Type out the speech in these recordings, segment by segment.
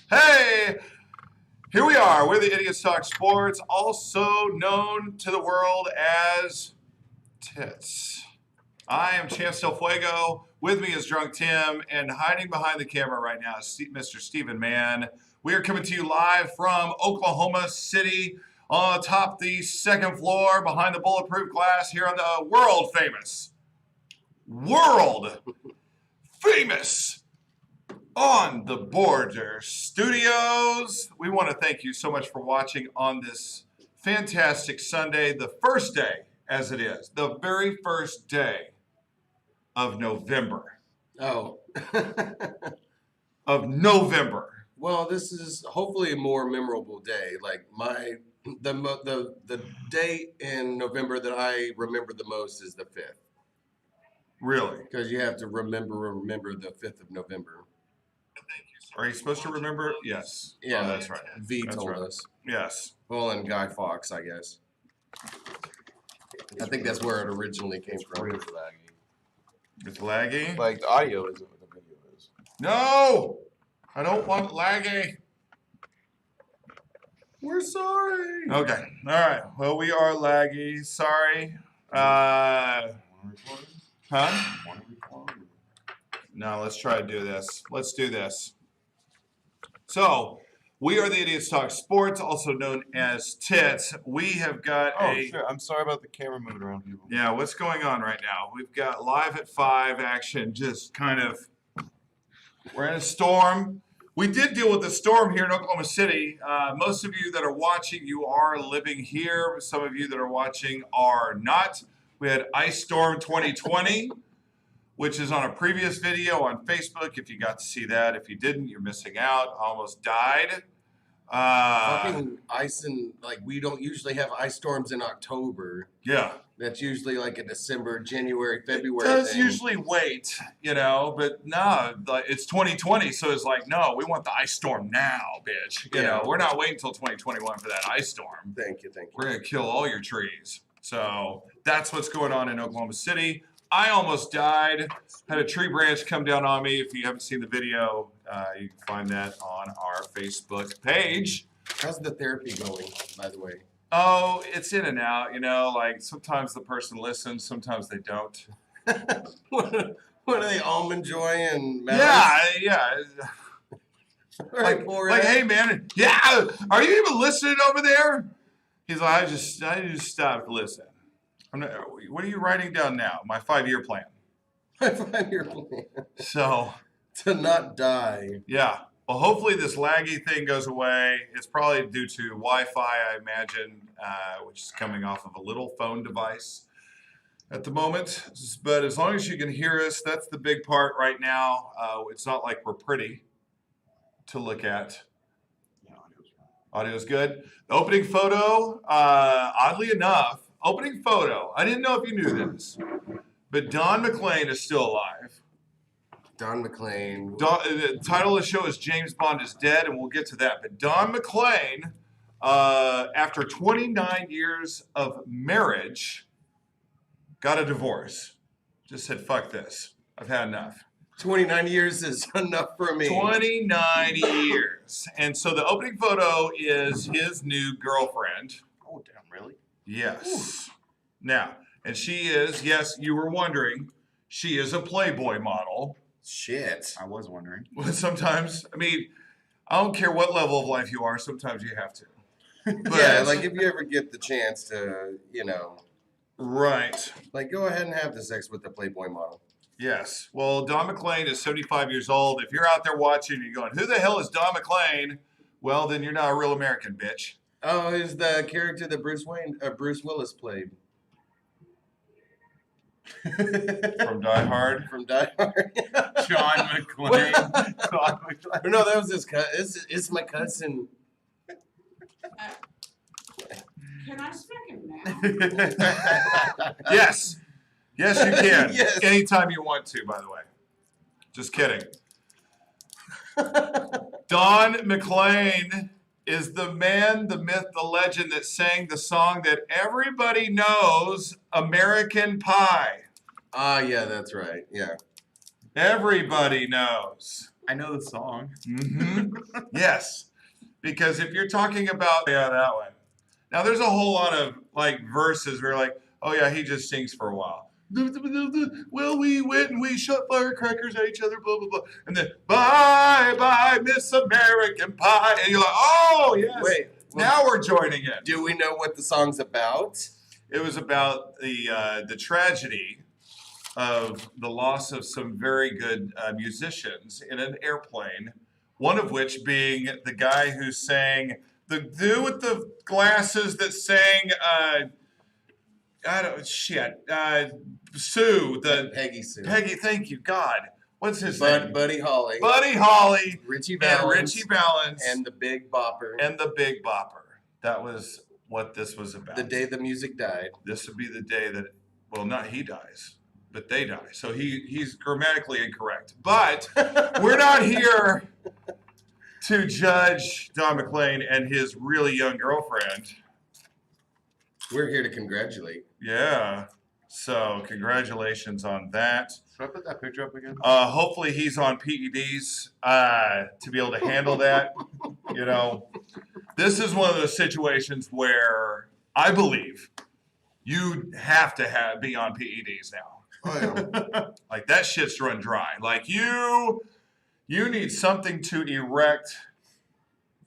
Hey, here we are. We're the Idiots Talk Sports, also known to the world as Tits. I am Chance Del Fuego. With me is Drunk Tim, and hiding behind the camera right now is Mr. Stephen Mann. We are coming to you live from Oklahoma City on top the second floor behind the bulletproof glass here on the world famous On the Border Studios. We want to thank you so much for watching on this fantastic Sunday, the first day, as it is, the very first day of November. Oh. Of November. Well, this is hopefully a more memorable day. Like the day in November that I remember the most is the 5th. Really? Because you have to remember the 5th of November. Are you supposed to remember? Yes. Yeah, oh, that's right. V That's told right. us. Yes. Well, and Guy Fawkes, I guess. I think that's where it originally came from. Really laggy. It's laggy? Like the audio isn't what the video is. No! I don't want laggy. We're sorry. Okay. All right. Well, we are laggy. Sorry. Huh? No, let's try to do this. Let's do this. So, we are the Idiots Talk Sports, also known as Tits. We have got Shit. I'm sorry about the camera moving around people. Yeah, what's going on right now? We've got Live at 5 action, just kind of, we're in a storm. We did deal with the storm here in Oklahoma City. Most of you that are watching, you are living here. Some of you that are watching are not. We had Ice Storm 2020, which is on a previous video on Facebook. If you got to see that, if you didn't, you're missing out. I almost died. Fucking ice and like we don't usually have ice storms in October. Yeah. That's usually like a December, January, February. It does thing. usually wait, but no, like it's 2020, so it's like, no, we want the ice storm now, bitch. You know, we're not waiting until 2021 for that ice storm. Thank you. We're gonna kill all your trees. So that's what's going on in Oklahoma City. I almost died. Had a tree branch come down on me. If you haven't seen the video, you can find that on our Facebook page. How's the therapy going, by the way? Oh, it's in and out, like sometimes the person listens, sometimes they don't. What are they, Almond Joy and Malice? Yeah. Right, like, hey man, yeah, are you even listening over there? He's like, I just stopped listening. What are you writing down now? My 5-year plan. My 5-year plan. So to not die. Yeah. Well, hopefully this laggy thing goes away. It's probably due to Wi-Fi, I imagine, which is coming off of a little phone device at the moment. But as long as you can hear us, that's the big part right now. It's not like we're pretty to look at. Yeah, Audio's good. The opening photo, oddly enough, I didn't know if you knew this, but Don McClain is still alive. Don McClain. The title of the show is James Bond is Dead, and we'll get to that. But Don McClain, after 29 years of marriage, got a divorce. Just said, fuck this. I've had enough. 29 years is enough for me. 29 years. And so the opening photo is his new girlfriend. Oh, damn, really? Yes. Now, and she is, yes, you were wondering, she is a Playboy model. Shit. I was wondering. Sometimes, I don't care what level of life you are, sometimes you have to. But, Yeah, like if you ever get the chance to, Right. like go ahead and have the sex with the Playboy model. Yes. Well, Don McClain is 75 years old. If you're out there watching and you're going, who the hell is Don McClain? Well, then you're not a real American, bitch. Oh, is the character that Bruce Willis played. From Die Hard. From Die Hard. John McClane. No, that was his cousin. It's my cousin. Can I smack him now? Yes. Yes, you can. Yes. Anytime you want to, by the way. Just kidding. Don McClain is the man, the myth, the legend that sang the song that everybody knows, American Pie. Ah, yeah, that's right. Yeah. Everybody knows. I know the song. Hmm Yes, because if you're talking about that one, now there's a whole lot of like verses where like, oh yeah, he just sings for a while. Well, we went and we shot firecrackers at each other, blah blah blah, and then bye bye Miss American Pie, and you're like, oh yes, Wait, now we're joining in. do we know what the song's about? It was about the tragedy of the loss of some very good musicians in an airplane. One of which being the guy who sang, the dude with the glasses that sang, Sue, Peggy Sue. Peggy. Thank you, God. What's his name? Buddy Holly. Buddy Holly Richie and Valens. Richie Valens And the Big Bopper. and the Big Bopper. That was what this was about. The day the music died. This would be the day that, well, not he dies, but they die. So he's grammatically incorrect. But we're not here to judge Don McLean and his really young girlfriend. We're here to congratulate. Yeah. So congratulations on that. Should I put that picture up again? Hopefully he's on PEDs to be able to handle that. You know, this is one of those situations where I believe you have to be on PEDs now. Oh, yeah. Like that shit's run dry. Like you need something to erect.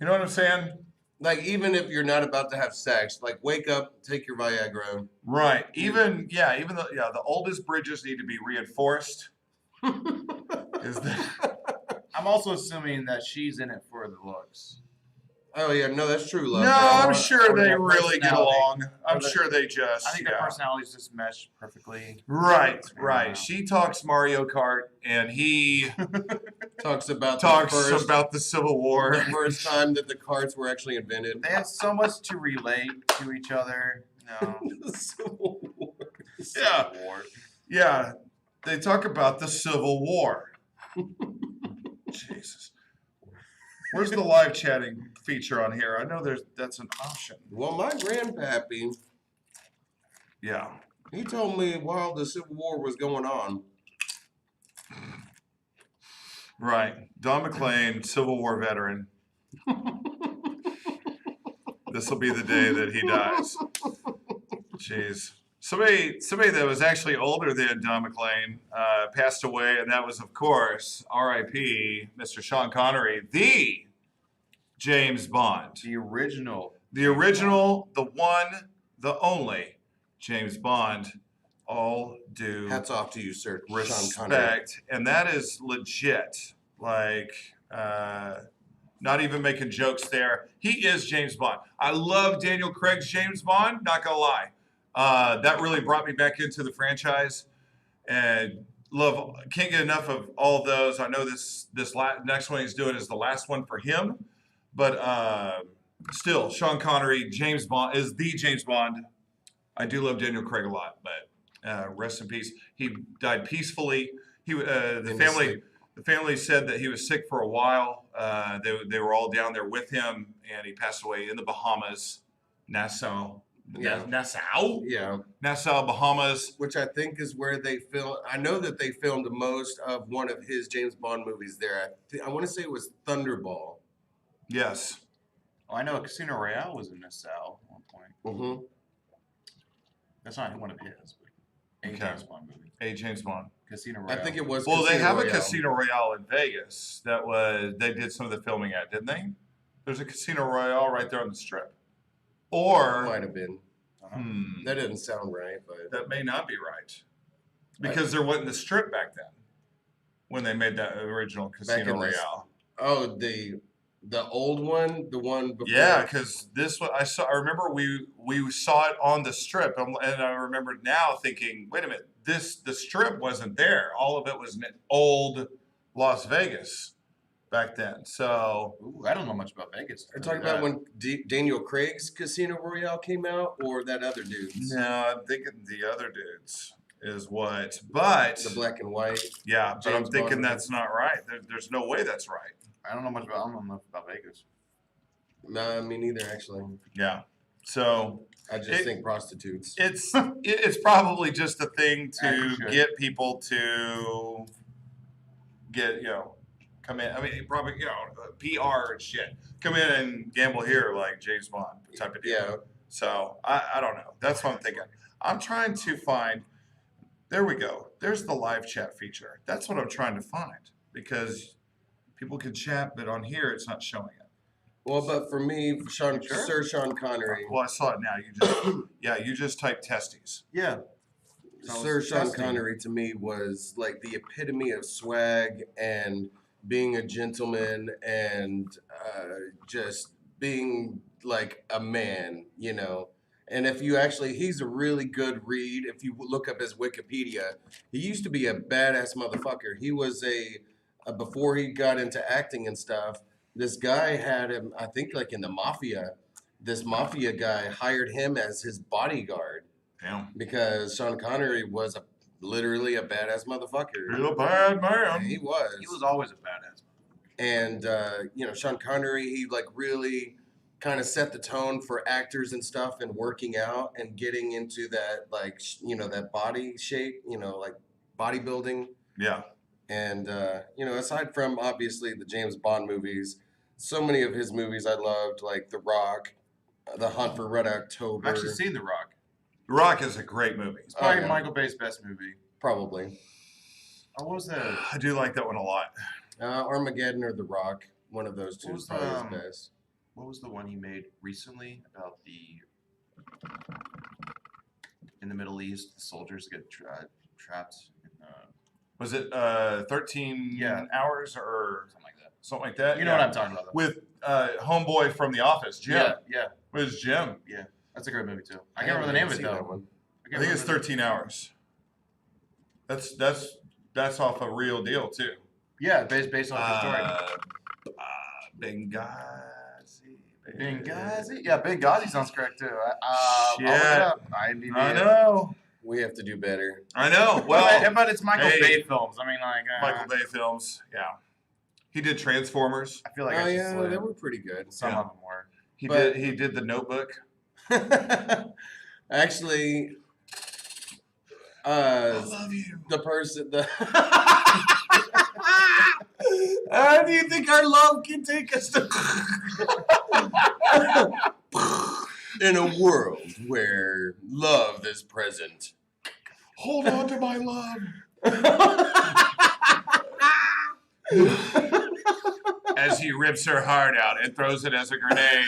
You know what I'm saying? Like, even if you're not about to have sex, like, wake up, take your Viagra. Right. Even the oldest bridges need to be reinforced. Is that? I'm also assuming that she's in it for the looks. Oh, yeah, no, that's true love. No, bro. I'm sure or they their really get personality. along. I'm Or the- sure they just. I think yeah. their personalities just mesh perfectly. Right, Yeah. right. She talks Mario Kart, and he Talks about talks the first, about the Civil War. the first time that the cards were actually invented. They have so much to relate to each other. No. The Civil War. Yeah. War. Yeah, they talk about the Civil War. Jesus. Where's the live chatting feature on here? I know that's an option. Well, my grandpappy, Yeah. he told me while the Civil War was going on. Right. Don McLean, Civil War veteran. This will be the day that he dies. Jeez. Somebody that was actually older than Don McLean passed away, and that was, of course, R.I.P. Mr. Sean Connery, the James Bond. The original. The original, the one, the only James Bond. All due Hats off to you, sir. Sean Connery. respect, and that is legit. Like, not even making jokes there. He is James Bond. I love Daniel Craig's James Bond. Not gonna lie, that really brought me back into the franchise, and can't get enough of all those. I know this next one he's doing is the last one for him, but still, Sean Connery, James Bond is the James Bond. I do love Daniel Craig a lot, but rest in peace. He died peacefully. The family said that he was sick for a while. They were all down there with him, and he passed away in the Bahamas, Nassau. Yeah. Nassau, Bahamas. Which I think is where they filmed. I know that they filmed most of one of his James Bond movies there. I want to say it was Thunderball. Yes. Oh, I know Casino Royale was in Nassau at one point. Mm-hmm. That's not one of his, but a Okay. James Bond movie. A James Bond. Casino I Royale. think it was. Well, they have Royale. a Casino Royale in Vegas they did some of the filming at, didn't they? There's a Casino Royale right there on the strip. Or Might have been. That didn't sound right, but that may not be right. Because there wasn't the strip back then when they made that original Casino in the- Royale. oh, the old one, the one before. Yeah, because this one I remember we saw it on the strip, and I remember now thinking, wait a minute, the strip wasn't there. All of it was in old Las Vegas back then. So Ooh, I don't know much about Vegas. Are you talking about when Daniel Craig's Casino Royale came out, or that other dude's? no, I'm thinking the other dudes is what, but The black and white. yeah, but I'm James thinking Bond. that's not right. There's no way that's right. I don't know much about. I don't know enough about Vegas. Nah, me neither. Actually, Yeah. So I just It- think prostitutes. it's probably just a thing As you to should. get people to get, come in. I mean, probably, PR and shit. Come in and gamble here like James Bond type of deal. Yeah. So I don't know. That's what I'm thinking. I'm trying to find. There we go. There's the live chat feature. That's what I'm trying to find because people can chat, but on here it's not showing it. Well, but for me, Sir Sean Connery. Well, I saw it now. You just typed testes. Yeah. Sir Sean Connery to me was like the epitome of swag and being a gentleman and just being like a man, And if you he's a really good read. If you look up his Wikipedia, he used to be a badass motherfucker. He was before he got into acting and stuff, this guy had him, I think like in the mafia, this mafia guy hired him as his bodyguard. Damn. Because Sean Connery was literally a badass motherfucker. He's a bad man. He was. He was always a badass. And Sean Connery, he like really kind of set the tone for actors and stuff and working out and getting into that that body shape, like bodybuilding. Yeah. And aside from obviously the James Bond movies, so many of his movies I loved, like The Rock, The Hunt for Red October. I've actually seen The Rock. The Rock is a great movie. It's probably yeah. Michael Bay's best movie. Probably. Oh, what was that? I do like that one a lot. Armageddon or The Rock, one of those two What is was, probably his best. What was the one he made recently about in the Middle East, the soldiers get trapped in Was it 13 hours or something like that. something like that? You know what I'm talking about, though. With homeboy from The Office, Jim. Yeah. It was Jim. Yeah. That's a great movie, too. I can't remember the name of it, though. I think it's 13 hours. That's off a real deal too. Yeah, based on the story. Benghazi? Yeah, Benghazi sounds correct, too. I'll look it up. IMDb. I know. We have to do better. I know. Well, but it's Michael hey. Bay films. I mean, like... Michael Bay films. Yeah. He did Transformers. I feel like Oh I yeah, should they were pretty good. Some Yeah. of them were. He did The Notebook. Actually, I love you. the person, how do you think our love can take us to? In a world where love is present. Hold on to my love. As he rips her heart out and throws it as a grenade.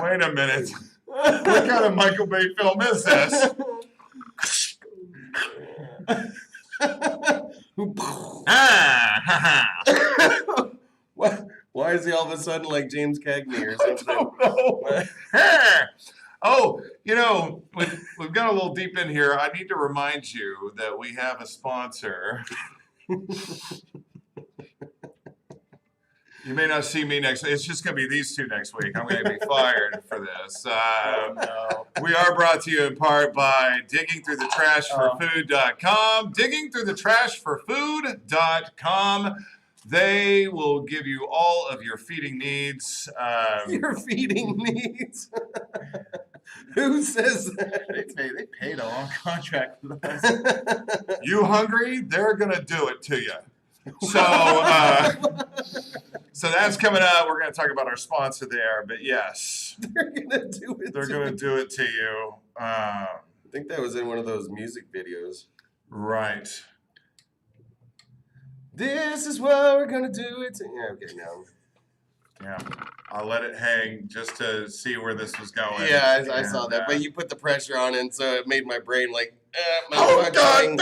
Wait a minute. What kind of Michael Bay film is this? Why is he all of a sudden like James Cagney or I something? don't know. Oh, we've got a little deep in here. I need to remind you that we have a sponsor. You may not see me next week. It's just going to be these two next week. I'm going to be fired for this. We are brought to you in part by diggingthroughthetrashforfood.com. Diggingthroughthetrashforfood.com. They will give you all of your feeding needs. Your feeding needs. Who says that? They paid a long contract for us. You hungry? They're going to do it to you. So, so that's coming up. We're going to talk about our sponsor there, but yes, They're gonna do it. they're going to do it to you. I think that was in one of those music videos. Right. This is what we're gonna do it. Yeah, okay, no. Yeah. I'll let it hang just to see where this was going. Yeah, I saw that, but you put the pressure on, and so it made my brain like, malfunctioning.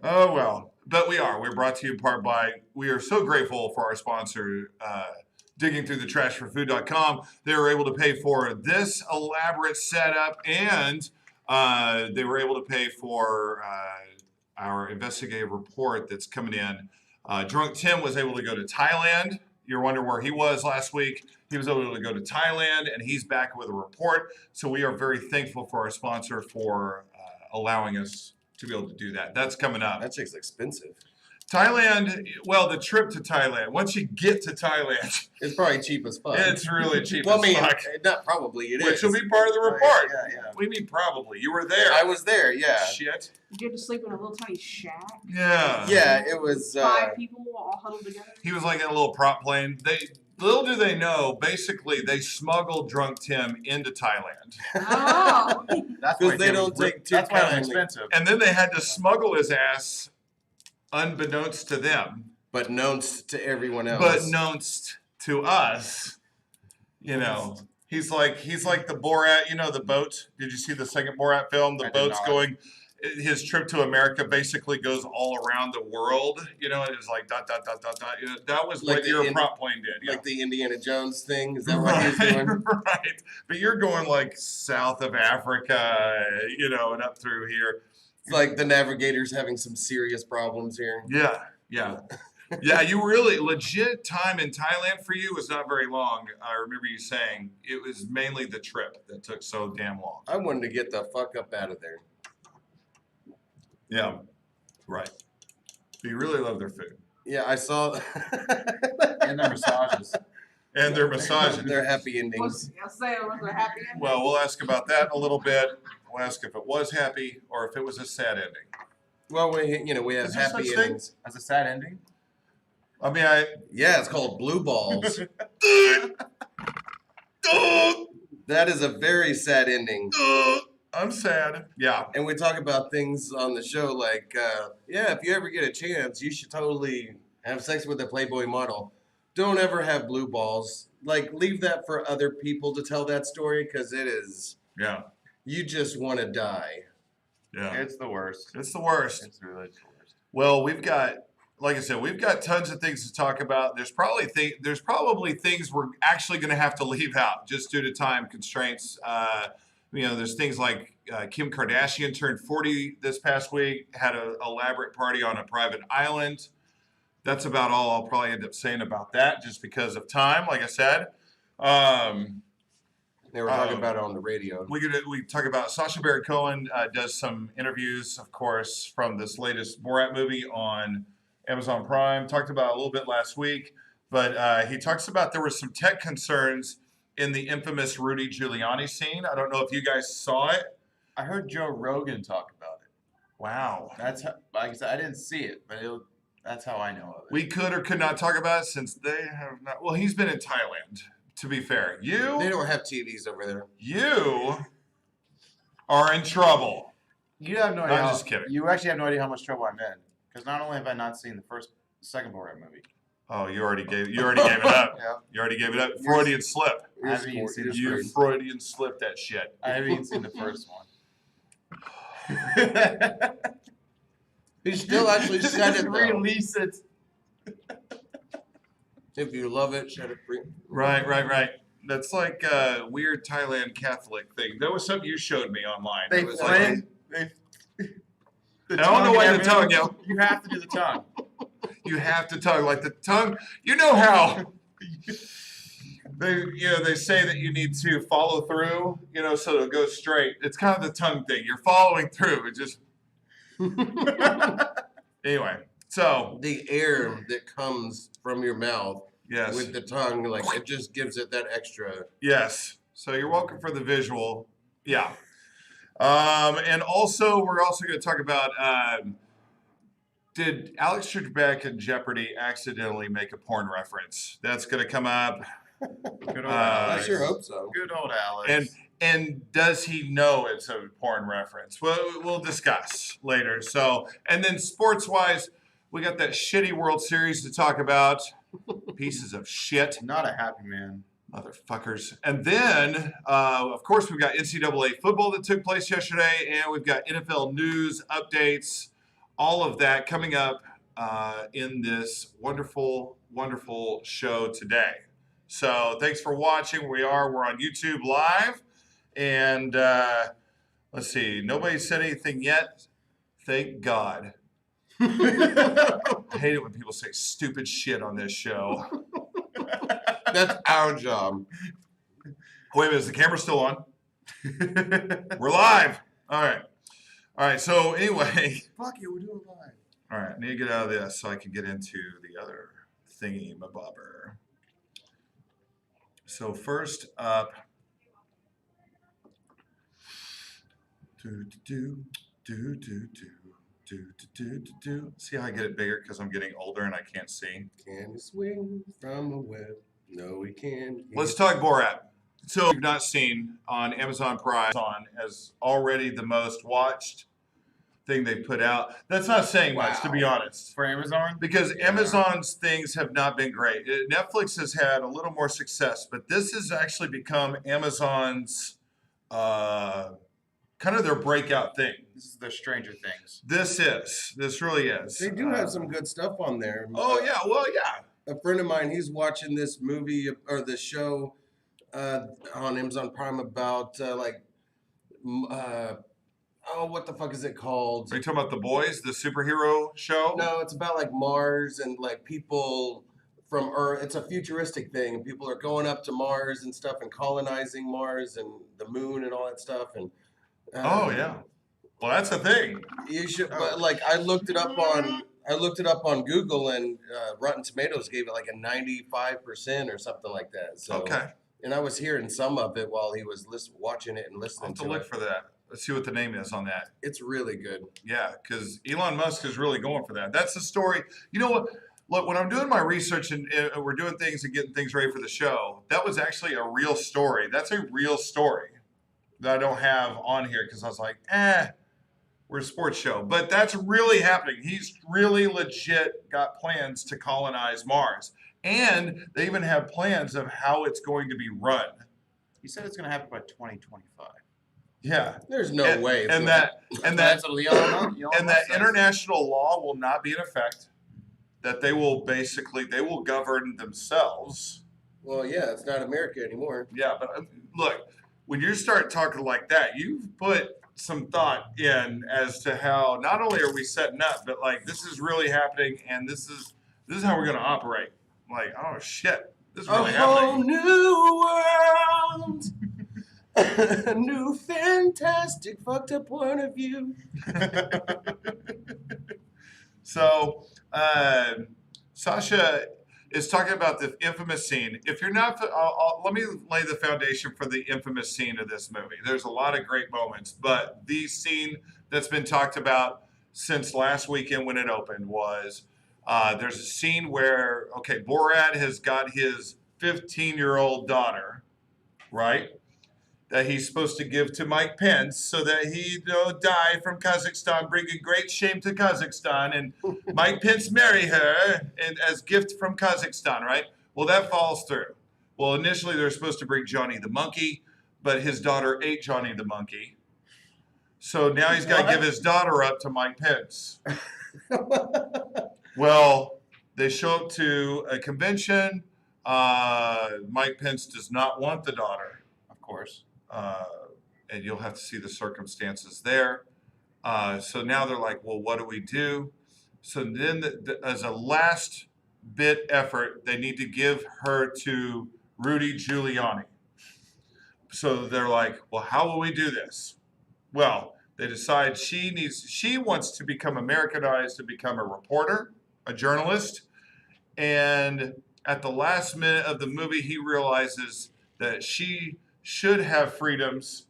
Oh, well. But we're brought to you in part by, we are so grateful for our sponsor, diggingthroughthetrashforfood.com. They were able to pay for this elaborate setup, and they were able to pay for our investigative report that's coming in. Drunk Tim was able to go to Thailand. You're wondering where he was last week. He was able to go to Thailand, and he's back with a report. So we are very thankful for our sponsor for allowing us to be able to do that. That's coming up. That chick's expensive. Thailand, well, the trip to Thailand, once you get to Thailand, It's probably cheap as fuck. it's really cheap well, I as mean, fuck. not probably, it is. Which will be part of the report. Yeah. What do you mean probably? You were there. I was there, yeah. Shit. You get to sleep in a little tiny shack. Yeah. Yeah, it was. 5 people all huddled together. He was like in a little prop plane. Little do they know, basically, they smuggled Drunk Tim into Thailand. Oh. That's 'Cause why they it was don't take too That's why it's kindly. expensive. And then they had to smuggle his ass, unbeknownst to them, But known to everyone else. but knownst to us. You know, he's like the Borat. You know, the boat. Did you see the second Borat film? The I did boat's not. going. His trip to America basically goes all around the world. You know, and it's like dot dot dot dot dot. You know, that was Like what the your in- prop plane did. Yeah. Like the Indiana Jones thing. Is that what he's doing? Right. But you're going like south of Africa, you know, and up through here. It's like the navigator's having some serious problems here. Yeah, yeah. Yeah, you really legit time in Thailand for you was not very long. I remember you saying it was mainly the trip that took so damn long. I wanted to get the fuck up out of there. Yeah, right. But you really love their food Yeah, I saw And their massages. and their massages. their happy endings. I'll say it was a happy ending. Well, we'll ask about that in a little bit. We'll ask if it was happy or if it was a sad ending. Well, we have Is there happy such thing? endings. As a sad ending. I mean, Yeah, it's called blue balls. That is a very sad ending. I'm sad. Yeah. And we talk about things on the show like, yeah, if you ever get a chance, you should totally have sex with a Playboy model. Don't ever have blue balls. Like, leave that for other people to tell that story because it is, Yeah. you just want to die. Yeah. It's the worst. It's the worst. It's really the worst. Well, we've got, like I said, we've got tons of things to talk about. There's probably things we're actually going to have to leave out just due to time constraints. You know, there's things like Kim Kardashian turned 40 this past week, had an elaborate party on a private island. That's about all I'll probably end up saying about that, just because of time. Like I said, They were talking about it on the radio. we talk about Sacha Baron Cohen does some interviews, of course, from this latest Borat movie on Amazon Prime. Talked about it a little bit last week, but he talks about there were some tech concerns in the infamous Rudy Giuliani scene. I don't know if you guys saw it. I heard Joe Rogan talk about it. Wow. That's how, like I said, I didn't see it, but that's how I know of it. We could or could not talk about it since they have not. Well, he's been in Thailand, to be fair. They You don't have TVs over there. are in trouble. You have no idea. I'm just kidding. You actually have no idea how much trouble I'm in. Because not only have I not seen the second Borat movie. Oh, you already gave it up. Yeah. You already gave it up. Freudian slip. I haven't even seen the You first. Freudian slipped that shit. I haven't even seen the first one. He still actually said it, though. Release it. If you love it, shut it free. Right. That's like a weird Thailand Catholic thing. That was something you showed me online. They It was like- friend. I don't know why the tongue, yo. yo. You have to do the tongue. You have to tongue like the tongue. You know how they say that you need to follow through, so it'll go straight. It's kind of the tongue thing. You're following through. It just anyway. So The air that comes from your mouth yes, with the tongue, like, it just gives it that extra. yes. So you're welcome for the visual. Yeah. And also we're also going to talk about. Did Alex Trebek in Jeopardy accidentally make a porn reference? That's going to come up. Good old I Alex. sure hope so. Good old Alex. And does he know it's a porn reference? Well, we'll discuss later. So, and then sports-wise, we got that shitty World Series to talk about. Pieces of shit, Not a happy man. motherfuckers. And then, of course, we've got NCAA football that took place yesterday, and we've got NFL news updates. All of that coming up in this wonderful, wonderful show today. So thanks for watching. We're on YouTube live. And let's see. Nobody said anything yet. Thank God. I hate it when people say stupid shit on this show. That's our job. Wait a minute. Is the camera still on? We're live. All right. So anyway. Fuck you, we're doing live. All right, I need to get out of this so I can get into the other thingy mabobber. So first up, do. See how I get it bigger because I'm getting older and I can't see. Can you swing from a web? No, we can't. Let's talk Borat. So, if you've not seen on Amazon Prime, as already the most watched thing they put out. That's not saying much, to be honest. For Amazon? Because Yeah. Amazon's things have not been great. Netflix has had a little more success, but this has actually become Amazon's kind of their breakout thing. This is the Stranger Things. This really is. They do have some good stuff on there. Oh yeah, well yeah. A friend of mine, he's watching this movie or the show on Amazon Prime about what the fuck is it called? Are you talking about The Boys, the superhero show? No, it's about like Mars and like people from Earth. It's a futuristic thing, and people are going up to Mars and stuff and colonizing Mars and the moon and all that stuff. And Oh yeah. Well, that's the thing. you should. But like, I looked it up on Google, and Rotten Tomatoes gave it like a 95% or something like that. So, Okay. And I was hearing some of it while he was watching it and I'll listening have to to look it. for that. Let's see what the name is on that. It's really good. Yeah, because Elon Musk is really going for that. That's the story. You know what? Look, when I'm doing my research and we're doing things and getting things ready for the show, that was actually a real story. That's a real story that I don't have on here because I was like, we're a sports show. But that's really happening. He's really legit got plans to colonize Mars. And they even have plans of how it's going to be run. He said it's going to happen by 2025. Yeah. There's no and, way. And that That's what Elon and that international law will not be in effect. That they will govern themselves. Well, yeah, it's not America anymore. Yeah, but look, when you start talking like that, you've put some thought in as to how not only are we setting up, but like this is really happening, and this is how we're going to operate. Like, oh shit, this is really A whole happening. new world. A new fantastic fucked up point of view. So, Sasha is talking about the infamous scene. If you're not, let me lay the foundation for the infamous scene of this movie. There's a lot of great moments, but the scene that's been talked about since last weekend when it opened was there's a scene where, Borat has got his 15-year-old daughter, right? That he's supposed to give to Mike Pence so that he die from Kazakhstan, bringing great shame to Kazakhstan, and Mike Pence marry her and as gift from Kazakhstan, right? Well, that falls through. Well, initially they're supposed to bring Johnny the monkey, but his daughter ate Johnny the monkey. So now he's got to give his daughter up to Mike Pence. Well, they show up to a convention. Mike Pence does not want the daughter. Of course. And you'll have to see the circumstances there. So now they're like, well, what do we do? So then as a last bit effort, they need to give her to Rudy Giuliani. So they're like, well, how will we do this? Well, they decide she wants to become Americanized, to become a reporter, a journalist. And at the last minute of the movie, he realizes that she should have freedoms,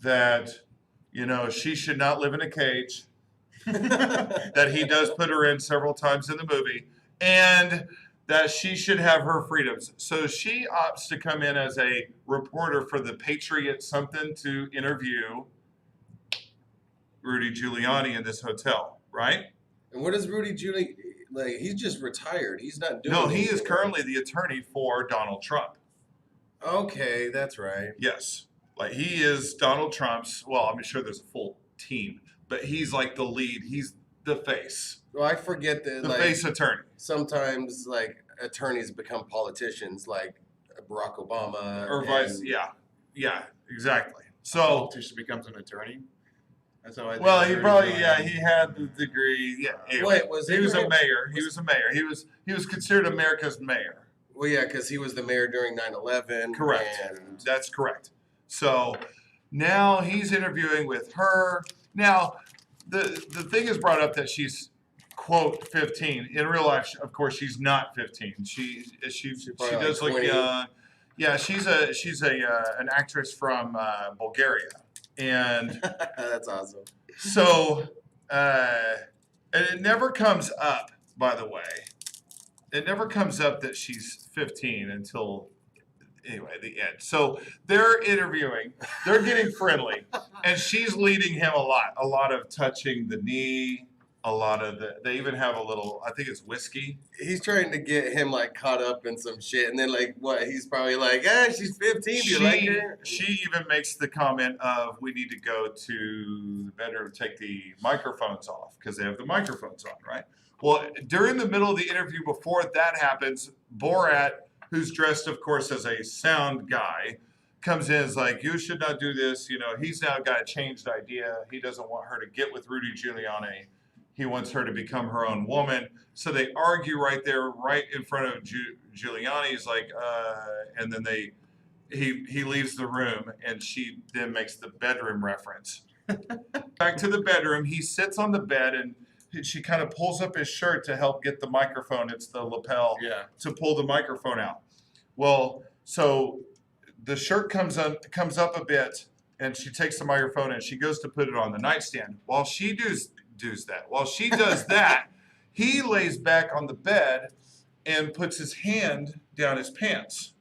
that, she should not live in a cage, that he does put her in several times in the movie, and that she should have her freedoms. So she opts to come in as a reporter for the Patriot something to interview Rudy Giuliani in this hotel, right? And what is Rudy Giuliani? Like, he's just retired. He's not doing No, he is anything, currently the attorney for Donald Trump. right? Okay, that's right. Yes. Like he is Donald Trump's, well, I'm sure there's a full team, but he's like the lead. He's the face. Well, I forget that, The like, face attorney. sometimes, like, attorneys become politicians, like Barack Obama. Or vice, and- yeah, exactly. A So, politician becomes an attorney. That's how I think well, of he Rudy probably, Giuliani. he had the degree. Yeah. Anyway, Wait, was he was a Abraham- mayor. He was a mayor. He was considered America's mayor. Well, yeah, because he was the mayor during 9/11. Correct. And That's correct. So now he's interviewing with her. Now, the thing is brought up that she's quote 15. In real life, of course, she's not 15. She probably like does look 20. young. Yeah, she's an actress from Bulgaria, and That's awesome. so and it never comes up. By the way, it never comes up that she's 15 until anyway the end. So they're interviewing, they're getting friendly, and she's leading him a lot of touching the knee. A lot of they even have a little, I think it's whiskey. He's trying to get him like caught up in some shit, and then like what? He's probably like, she's 15. Do you like her? She even makes the comment of, we need to go to the bedroom, take the microphones off because they have the microphones on, right? Well, during the middle of the interview before that happens, Borat, who's dressed, of course, as a sound guy, comes in and is like, you should not do this. You know, he's now got a changed idea. He doesn't want her to get with Rudy Giuliani. He wants her to become her own woman. So they argue right there, right in front of Giuliani. He's like, and then he leaves the room, and she then makes the bedroom reference. Back to the bedroom, he sits on the bed, and she kind of pulls up his shirt to help get the microphone. It's the lapel to pull the microphone out. Well, so the shirt comes up a bit, and she takes the microphone and she goes to put it on the nightstand. While she does that, he lays back on the bed and puts his hand down his pants.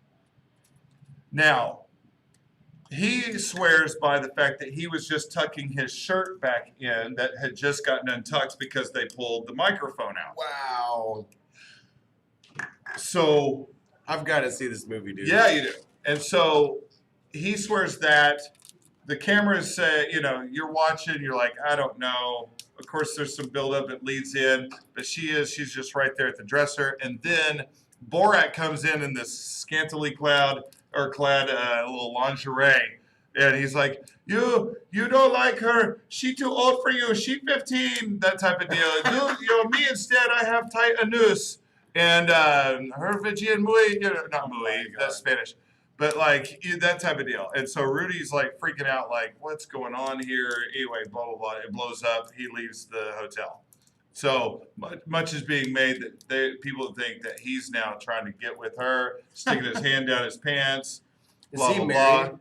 Now, he swears by the fact that he was just tucking his shirt back in that had just gotten untucked because they pulled the microphone out. Wow. So I've got to see this movie, dude. yeah, you do. And so he swears that. The cameras say, you know, you're watching, you're like, I don't know. Of course, there's some buildup, it leads in, but she's just right there at the dresser. And then Borat comes in this scantily clad little lingerie. And he's like, you don't like her. She too old for you. She 15, that type of deal. Me instead, I have tight a noose. And her Virgin muy, not muy, that's Spanish. But like that type of deal. And so Rudy's like freaking out, like, what's going on here? Anyway, blah, blah, blah. It blows up. He leaves the hotel. So much is being made that people think that he's now trying to get with her, sticking his hand down his pants, blah, Is he blah, married? blah.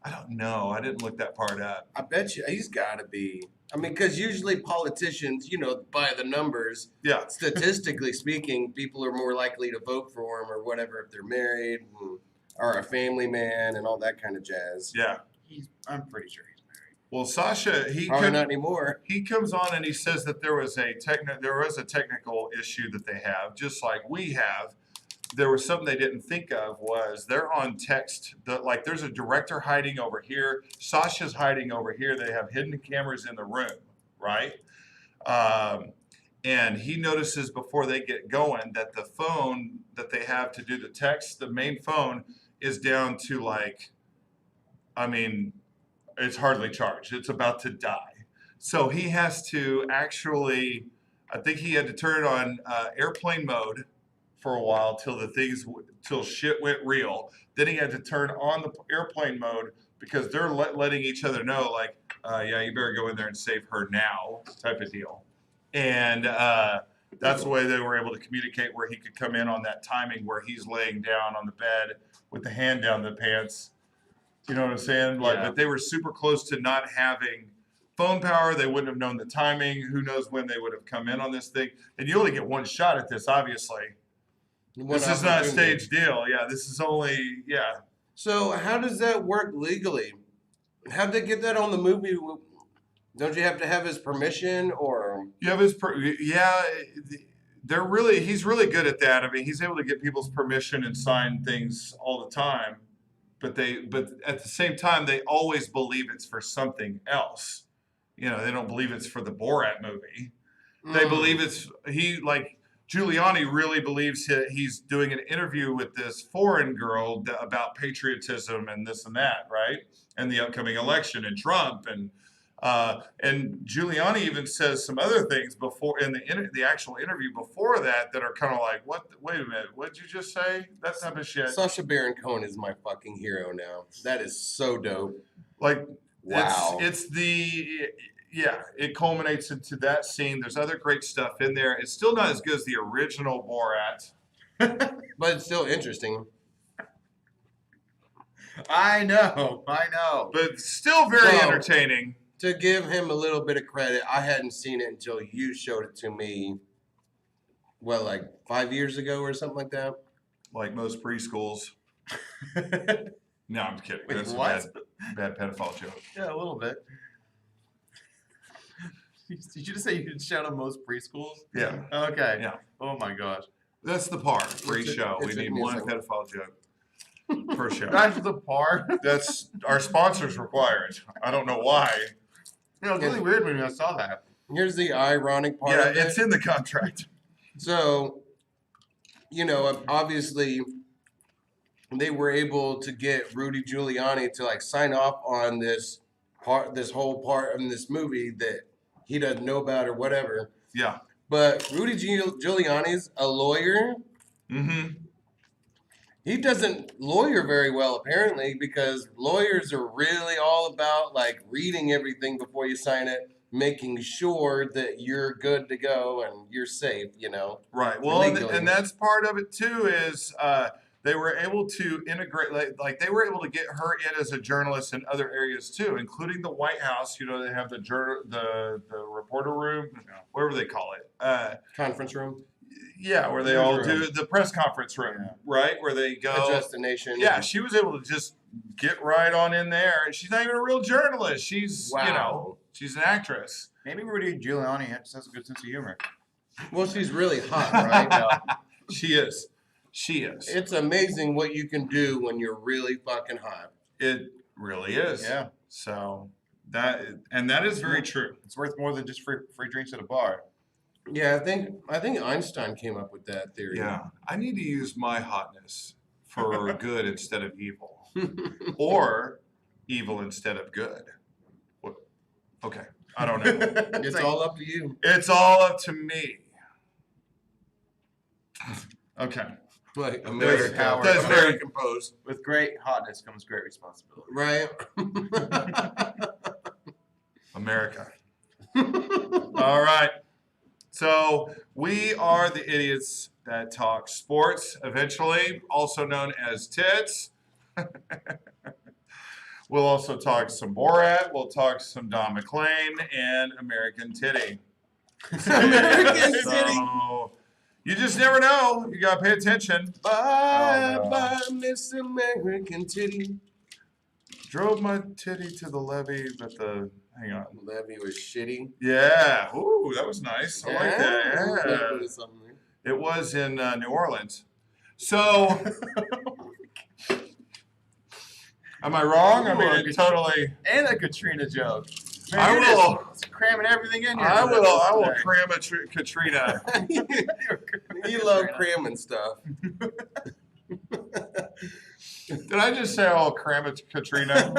I don't know. I didn't look that part up. I bet you he's got to be. I mean, because usually politicians, by the numbers, Yeah. statistically speaking, people are more likely to vote for him or whatever if they're married or a family man and all that kind of jazz. Yeah. I'm pretty sure he's married. Well, Sasha, Probably not anymore. he comes on and he says that there was a technical issue that they have, just like we have. There was something they didn't think of was they're on text. Like there's a director hiding over here. Sasha's hiding over here. They have hidden cameras in the room, right? And he notices before they get going that the phone that they have to do the text, the main phone, is down to it's hardly charged. It's about to die. So he has to actually, I think he had to turn it on airplane mode for a while till shit went real. Then he had to turn on the airplane mode because they're letting each other know, like, yeah, you better go in there and save her now, type of deal. And that's the way they were able to communicate, where he could come in on that timing where he's laying down on the bed with the hand down the pants. You know what I'm saying? But they were super close to not having phone power. They wouldn't have known the timing. Who knows when they would have come in on this thing. And you only get one shot at this, obviously. This is not a staged deal. Yeah, this is only, yeah. So how does that work legally? How'd they get that on the movie? Don't you have to have his permission or? You have he's really good at that. I mean, he's able to get people's permission and sign things all the time. But at the same time, they always believe it's for something else. They don't believe it's for the Borat movie. They believe Giuliani really believes he's doing an interview with this foreign girl about patriotism and this and that, right? And the upcoming election and Trump and Giuliani even says some other things before in the actual interview before that are kind of like, what? Wait a minute, what did you just say? That type of shit. Sacha Baron Cohen is my fucking hero now. That is so dope. Like, wow. It's the. yeah, it culminates into that scene. There's other great stuff in there. It's still not as good as the original Borat. But it's still interesting. I know. But still very So- entertaining. To give him a little bit of credit, I hadn't seen it until you showed it to me. Well, like 5 years ago or something like that. Like most preschools. No, I'm kidding. Wait, That's what? a bad pedophile joke. Yeah, a little bit. Did you just say you could shout on most preschools? Yeah. Okay. Yeah. Oh my gosh. That's the par for each It's a- show. We it's a need one music. pedophile joke per show. That's the par. That's our sponsors require it. I don't know why. You know, it's really weird when I saw that. Here's the ironic part Yeah, of it. it's in the contract. So, obviously, they were able to get Rudy Giuliani to like sign off on this whole part in this movie that he doesn't know about or whatever. Yeah. But Rudy Giuliani's a lawyer. Mm-hmm. He doesn't lawyer very well, apparently, because lawyers are really all about like reading everything before you sign it, making sure that you're good to go and you're safe, Right. Well, and Legally. that's part of it too. Is they were able to integrate, like they were able to get her in as a journalist in other areas too, including the White House. They have the reporter room, whatever they call it. Conference room, Yeah, where they all Newsroom. do the press conference room, right? Where they go. address the nation. Yeah, she was able to just get right on in there. And she's not even a real journalist. She's, Wow. she's an actress. Maybe Rudy Giuliani just has a good sense of humor. Well, she's really hot, right? She is. She is. It's amazing what you can do when you're really fucking hot. It really is. Yeah. So that is very true. It's worth more than just free drinks at a bar. Yeah, I think Einstein came up with that theory. Yeah. I need to use my hotness for good instead of evil. Or evil instead of good. What? Okay. I don't know. It's all up to you. It's all up to me. Okay. Like Very America. power. That's very American pose. With great hotness comes great responsibility. Right? America. All right. So we are the idiots that talk sports, eventually, also known as tits. We'll also talk some Borat. We'll talk some Don McLean and American Titty. American Titty. So, you just never know. You gotta pay attention. Bye, Oh, no. bye, Miss American Titty. Drove my titty to the levee, but hang on. Levy was shitty. Yeah. Ooh, that was nice. I like that. A little Yeah. bit of something there. It was in New Orleans. So, am I wrong? I mean, it totally. And a Katrina joke. Man, I you're just will. cramming everything in here. I will today. cram a Katrina. You love cramming stuff. Did I just say I'll cram a Katrina?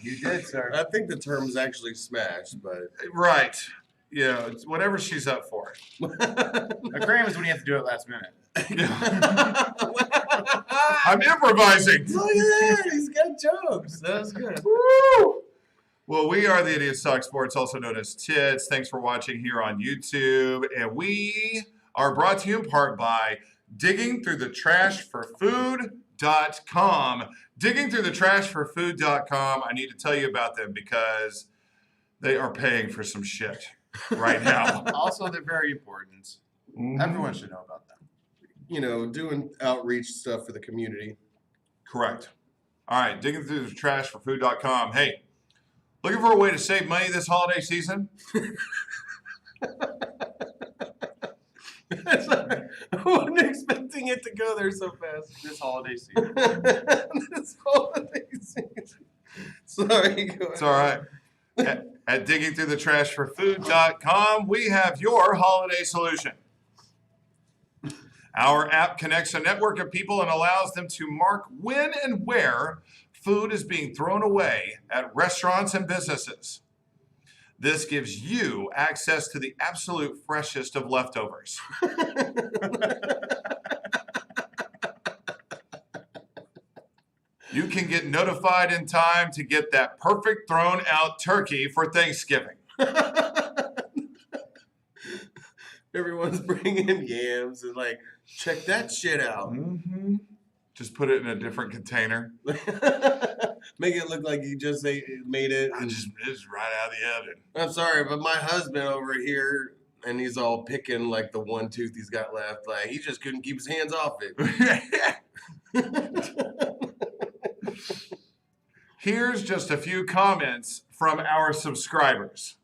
You did, sir. I think the term's actually smashed, but Right. Yeah, it's whatever she's up for. A cram is when you have to do it last minute. I'm improvising. Look at that. He's got jokes. That was good. Woo! Well, we are the Idiots Talk Sports, also known as Tits. Thanks for watching here on YouTube. And we are brought to you in part by diggingthroughthetrashforfood.com. Diggingthroughthetrashforfood.com. I need to tell you about them because they are paying for some shit right now. Also, they're very important. Everyone should know about them. Doing outreach stuff for the community. Correct. All right, diggingthroughthetrashforfood.com. Hey, looking for a way to save money this holiday season? I wasn't expecting it to go there so fast. This holiday season. This holiday season. Sorry, go It's all right. At diggingthroughthetrashforfood.com, we have your holiday solution. Our app connects a network of people and allows them to mark when and where food is being thrown away at restaurants and businesses. This gives you access to the absolute freshest of leftovers. you can get notified in time to get that perfect thrown out turkey for Thanksgiving. Everyone's bringing yams and like, check that shit out. Mm-hmm. Just put it in a different container. Make it look like you just made it. It's right out of the oven. I'm sorry, but my husband over here, and he's all picking like the one tooth he's got left. Like he just couldn't keep his hands off it. Here's just a few comments from our subscribers.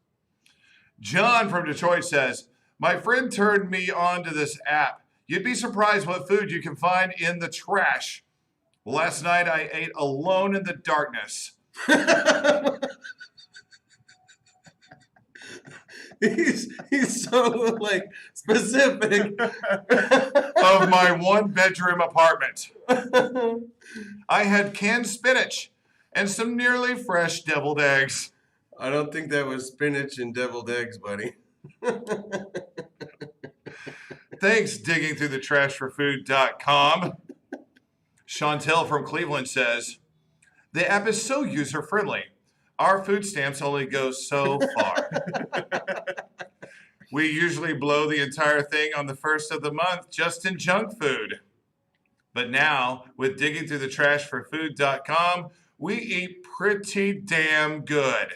John from Detroit says, my friend turned me on to this app. You'd be surprised what food you can find in the trash. Last night I ate alone in the darkness. he's so like specific Of my 1-bedroom apartment. I had canned spinach and some nearly fresh deviled eggs. I don't think that was spinach and deviled eggs, buddy. Thanks, digging through the trash for food.com. Chantel from Cleveland says, the app is so user-friendly. Our food stamps only go so far. We usually blow the entire thing on the first of the month just in junk food. But now, with digging through the trash for food.com, we eat pretty damn good.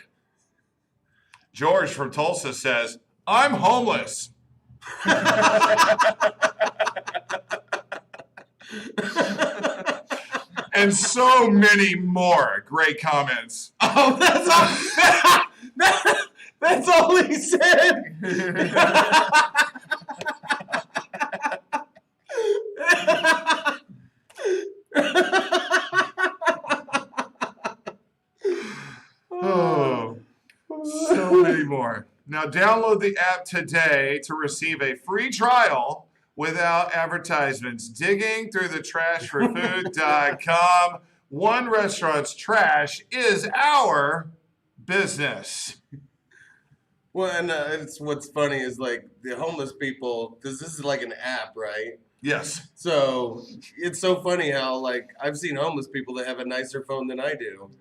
George from Tulsa says, I'm homeless. And so many more great comments. Oh, that's all he said. Oh, so many more. Now download the app today to receive a free trial without advertisements. Digging through the trash for food.com. One restaurant's trash is our business. Well, and it's what's funny is like the homeless people, because this is like an app, right? Yes. So it's so funny how like I've seen homeless people that have a nicer phone than I do.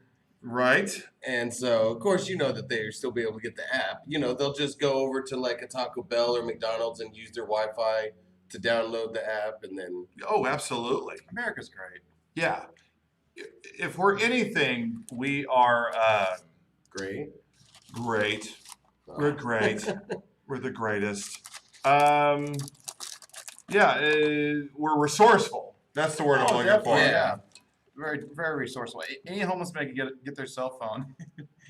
Right? And so, of course, you know that they'll still be able to get the app. You know, they'll just go over to like a Taco Bell or McDonald's and use their Wi-Fi to download the app, and then Oh, absolutely. America's great. Yeah. If we're anything, we are great. great. We're great. We're the greatest. We're resourceful. That's the word I'm looking for. Definitely, yeah. Very, very resourceful. Any homeless man can get their cell phone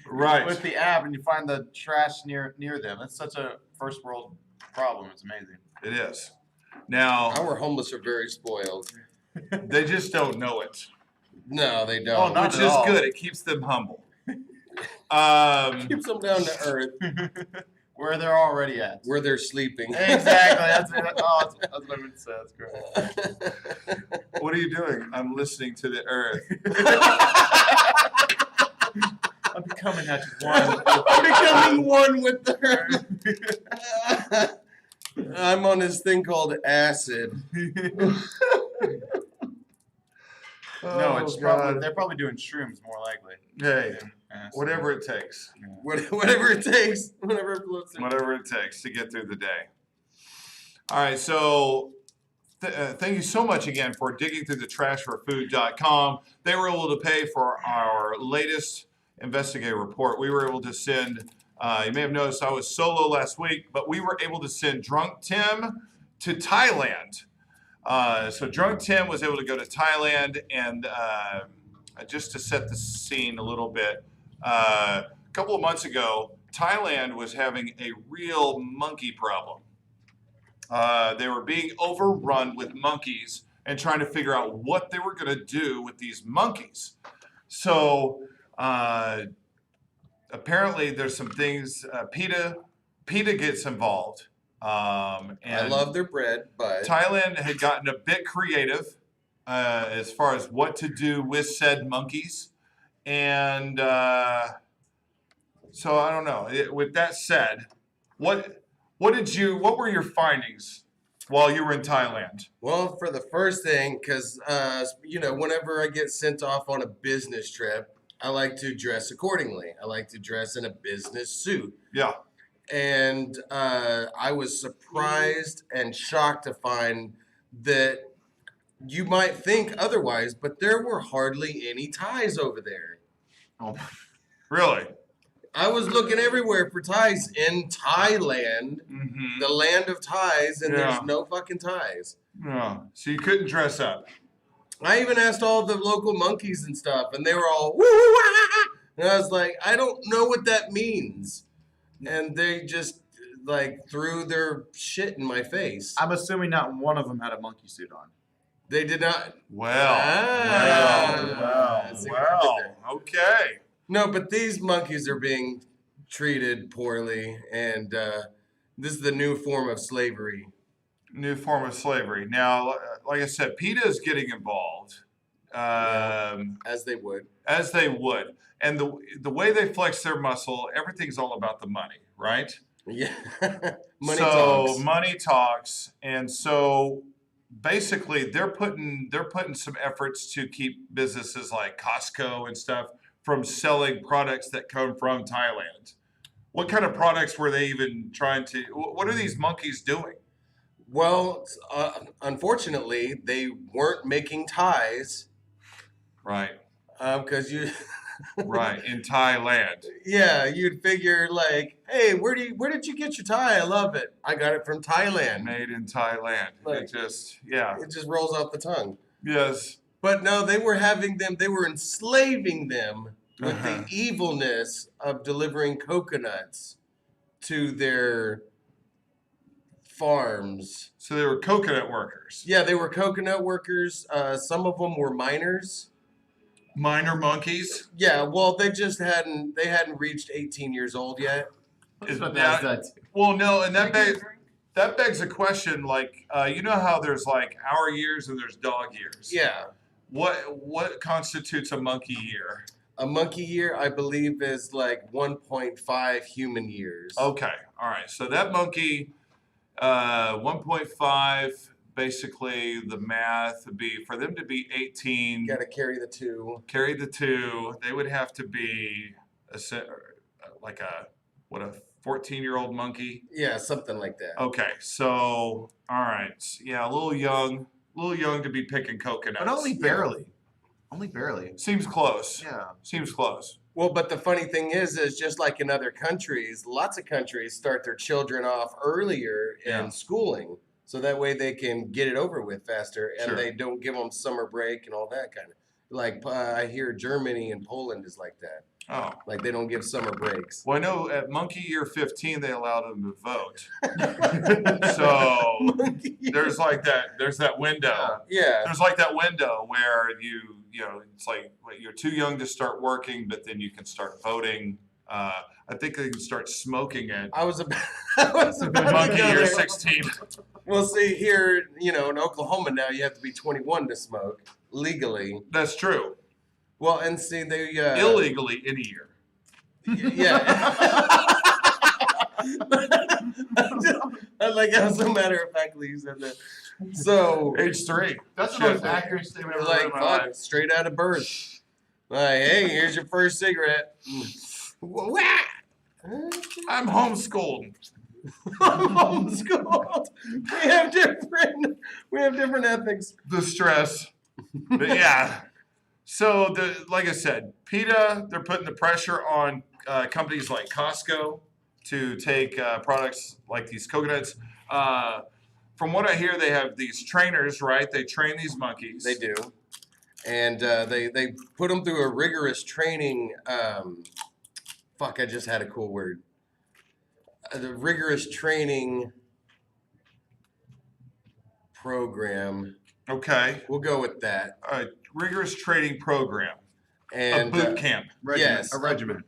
Right. with the app, and you find the trash near them. That's such a first world problem. It's amazing. It is. Now, Our homeless are very spoiled. they just don't know it, No, they Oh, don't. not which at is all. good. It keeps them humble. Keeps them down to earth Where they're already at. where they're sleeping. Exactly. That's it. Oh, that's what I meant to say. That's great. What are you doing? I'm listening to the earth. I'm becoming that one. I'm becoming one with the earth. I'm on this thing called acid. No, it's Oh, probably God. they're probably doing shrooms more likely. Hey, than acid. whatever it takes. Whatever it takes. Whatever it floats. Whatever it takes to get through the day. All right, so thank you so much again for digging through the trash for food.com. They were able to pay for our latest investigative report. We were able to send, you may have noticed I was solo last week, but we were able to send Drunk Tim to Thailand. So Drunk Tim was able to go to Thailand, and just to set the scene a little bit, a couple of months ago, Thailand was having a real monkey problem. They were being overrun with monkeys and trying to figure out what they were going to do with these monkeys. So apparently there's some things, PETA gets involved. And I love their bread, but Thailand had gotten a bit creative as far as what to do with said monkeys. And so I don't know. With that said, what were your findings while you were in Thailand? Well, for the first thing, because, whenever I get sent off on a business trip, I like to dress accordingly. I like to dress in a business suit. Yeah. And I was surprised and shocked to find that you might think otherwise, but there were hardly any ties over there. Oh, Really? I was looking everywhere for ties in Thailand, Mm-hmm. the land of ties, and Yeah. there's no fucking ties. Yeah. So you couldn't dress up. I even asked all the local monkeys and stuff, and they were all woo woo wah, ah, ah. And I was like, I don't know what that means. And they just like threw their shit in my face. I'm assuming not one of them had a monkey suit on. They did not. Well. Ah, I see what you did there. Okay. No, but these monkeys are being treated poorly, and this is the new form of slavery. New form of slavery. Now, like I said, PETA is getting involved, As they would. as they would. And the way they flex their muscle, everything's all about the money, right? Yeah. Money so talks. money talks, and so basically they're putting some efforts to keep businesses like Costco and stuff from selling products that come from Thailand. What kind of products were they even trying to? What are these monkeys doing? Well, unfortunately, they weren't making ties Right, because you. right, in Thailand. Yeah, you'd figure like, hey, where did you get your tie? I love it. I got it from Thailand. Made in Thailand. Like- It just, yeah, It just rolls off the tongue. yes. But no, they were enslaving them with Uh-huh. the evilness of delivering coconuts to their farms. So they were coconut workers, Yeah, they were coconut workers. Some of them were miners. minor monkeys. Yeah, well, they hadn't reached 18 years old yet. Is But that- that's Well, no, and that Drinking begs a drink? that begs a question. Like, you know how there's like hour years and there's dog years. Yeah. What constitutes a monkey year? A monkey year, I believe, is like 1.5 human years. Okay, all right. So that monkey, 1.5. Basically, the math would be for them to be 18. You got to carry the two. Carry the two. They would have to be like a 14-year-old monkey. Yeah, something like that. Okay, so all right, yeah, a little young to be picking coconuts. but only barely. Only barely. Seems close. Yeah. Seems close. Well, but the funny thing is just like in other countries, lots of countries start their children off earlier Yeah. in schooling, so that way they can get it over with faster, and Sure. they don't give them summer break and all that kind of. Like I hear Germany and Poland is like that. Oh, Like they don't give summer breaks. well, I know at monkey year 15 they allowed them to vote. So there's that window. Yeah. There's like that window where it's like you're too young to start working, but then you can start voting. I think they can start smoking at I was about to monkey go year there. 16. Well, see, here, in Oklahoma now, you have to be 21 to smoke legally. That's true. Well, and see, they Illegally any year. Yeah. I like how so matter of factly you said that. So, Age 3. That's the Shit. most accurate statement I've ever like, heard in my life. fuck, straight out of birth. Like, hey, here's your first cigarette. Wah! I'm homeschooled. Homeschooled. We have different ethics. The stress. But yeah. So like I said, PETA, they're putting the pressure on companies like Costco to take products like these coconuts. From what I hear, they have these trainers, right? They train these monkeys. They do. And they put them through a rigorous training. I just had a cool word. The rigorous training program. Okay. We'll go with that. Rigorous training program. And A boot camp. yes, A regiment.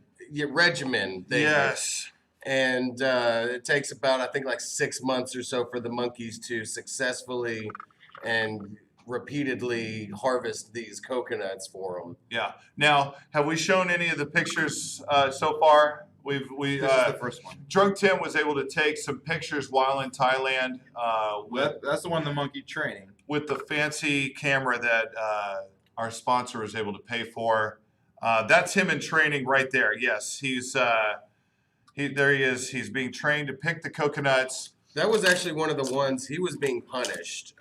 regimen. Yes. And it takes about, I think, like 6 months or so for the monkeys to successfully and repeatedly harvest these coconuts for them. Yeah. Now, have we shown any of the pictures so far? We This is the first one. Drunk Tim was able to take some pictures while in Thailand That's the one, the monkey training. with the fancy camera that our sponsor was able to pay for. That's him in training right there. Yes, there he is. He's being trained to pick the coconuts. That was actually one of the ones he was being punished.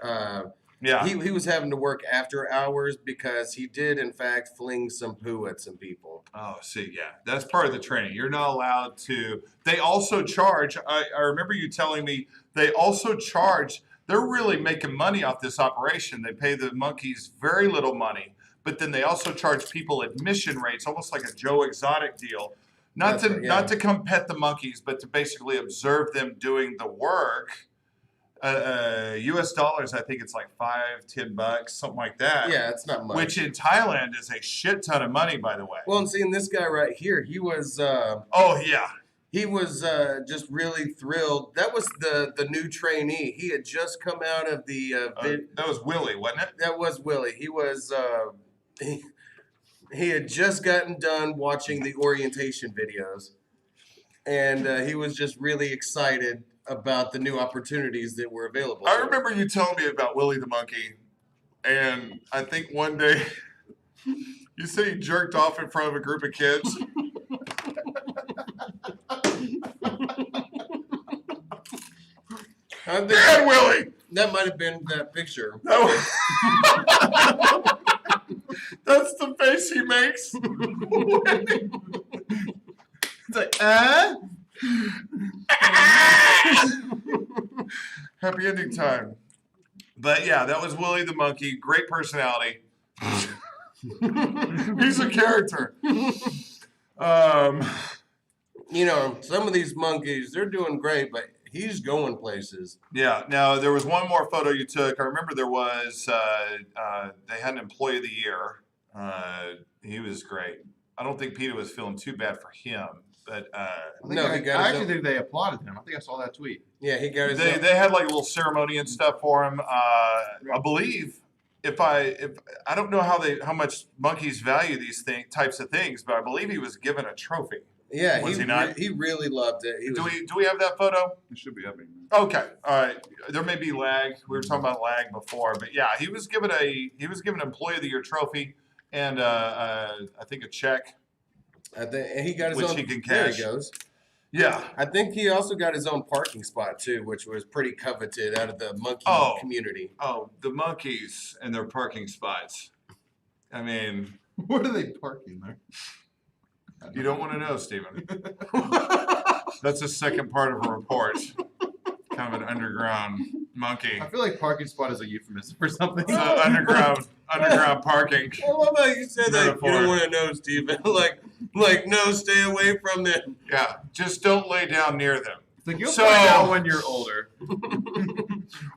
Yeah. He was having to work after hours because he did, in fact, fling some poo at some people. Oh, see, yeah, that's part of the training. You're not allowed to. They also charge. I remember you telling me they also charge. They're really making money off this operation. They pay the monkeys very little money, but then they also charge people admission rates, almost like a Joe Exotic deal. Not to come pet the monkeys, but to basically observe them doing the work. U.S. dollars, I think it's like $5-10, something like that. Yeah, it's not much. Which in Thailand is a shit ton of money, by the way. Well, and seeing this guy right here, he was oh yeah, he was just really thrilled. That was the new trainee. He had just come out of the. that was Willie, wasn't it? That was Willie. He was. He had just gotten done watching the orientation videos, and he was just really excited about the new opportunities that were available. I remember you telling me about Willie the monkey, and I think one day you said he jerked off in front of a group of kids. I think Dad, Willie! that might have been that picture. That's the face he makes. It's like, Happy ending time. But yeah, that was Willie the monkey. Great personality. He's a character. You know, some of these monkeys, they're doing great, but he's going places. Yeah. Now there was one more photo you took. I remember there was. They had an employee of the year. He was great. I don't think Peter was feeling too bad for him, but I actually think they applauded him. I think I saw that tweet. Yeah, he got his. they had like a little ceremony and stuff for him. I believe if I don't know how much monkeys value these types of things, but I believe he was given a trophy. Yeah, Was he not? He really loved it. He Do was, we have that photo? It should be up here. Okay, all right. There may be lag. We were talking about lag before, but yeah, he was given Employee of the Year trophy and I think a check. I think, and he got his Which own. he can There cash. he goes. Yeah. I think he also got his own parking spot too, which was pretty coveted out of the monkey community. Oh, the monkeys and their parking spots. I mean, Where are they parking there? you don't want to know, Stephen. That's the second part of a report. Kind of an underground monkey. I feel like parking spot is a euphemism for something. So underground parking. I love how you said that. You Metaphor. don't want to know, Stephen. like no, stay away from them. Yeah, just don't lay down near them. It's like you'll So- find out when you're older.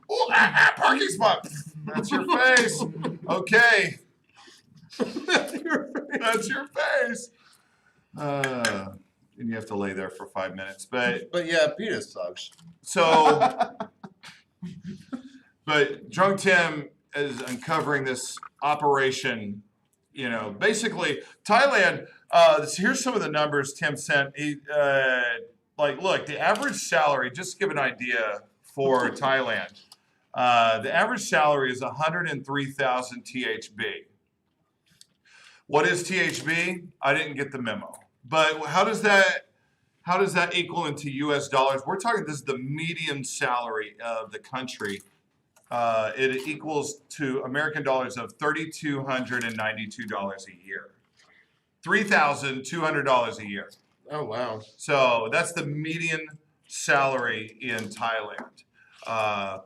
Oh, parking spot. That's your face. Okay, that's your face. And you have to lay there for 5 minutes, but But yeah, Peter sucks. so. But Drunk Tim is uncovering this operation. You know, basically Thailand. Here's some of the numbers Tim sent. Look, the average salary. Just to give an idea for Thailand, the average salary is 103,000 THB. What is THB? I didn't get the memo. But how does that equal into U.S. dollars? We're talking. This is the median salary of the country. It equals to American dollars of $3,292 a year, $3,200 a year. Oh wow. So that's the median salary in Thailand. On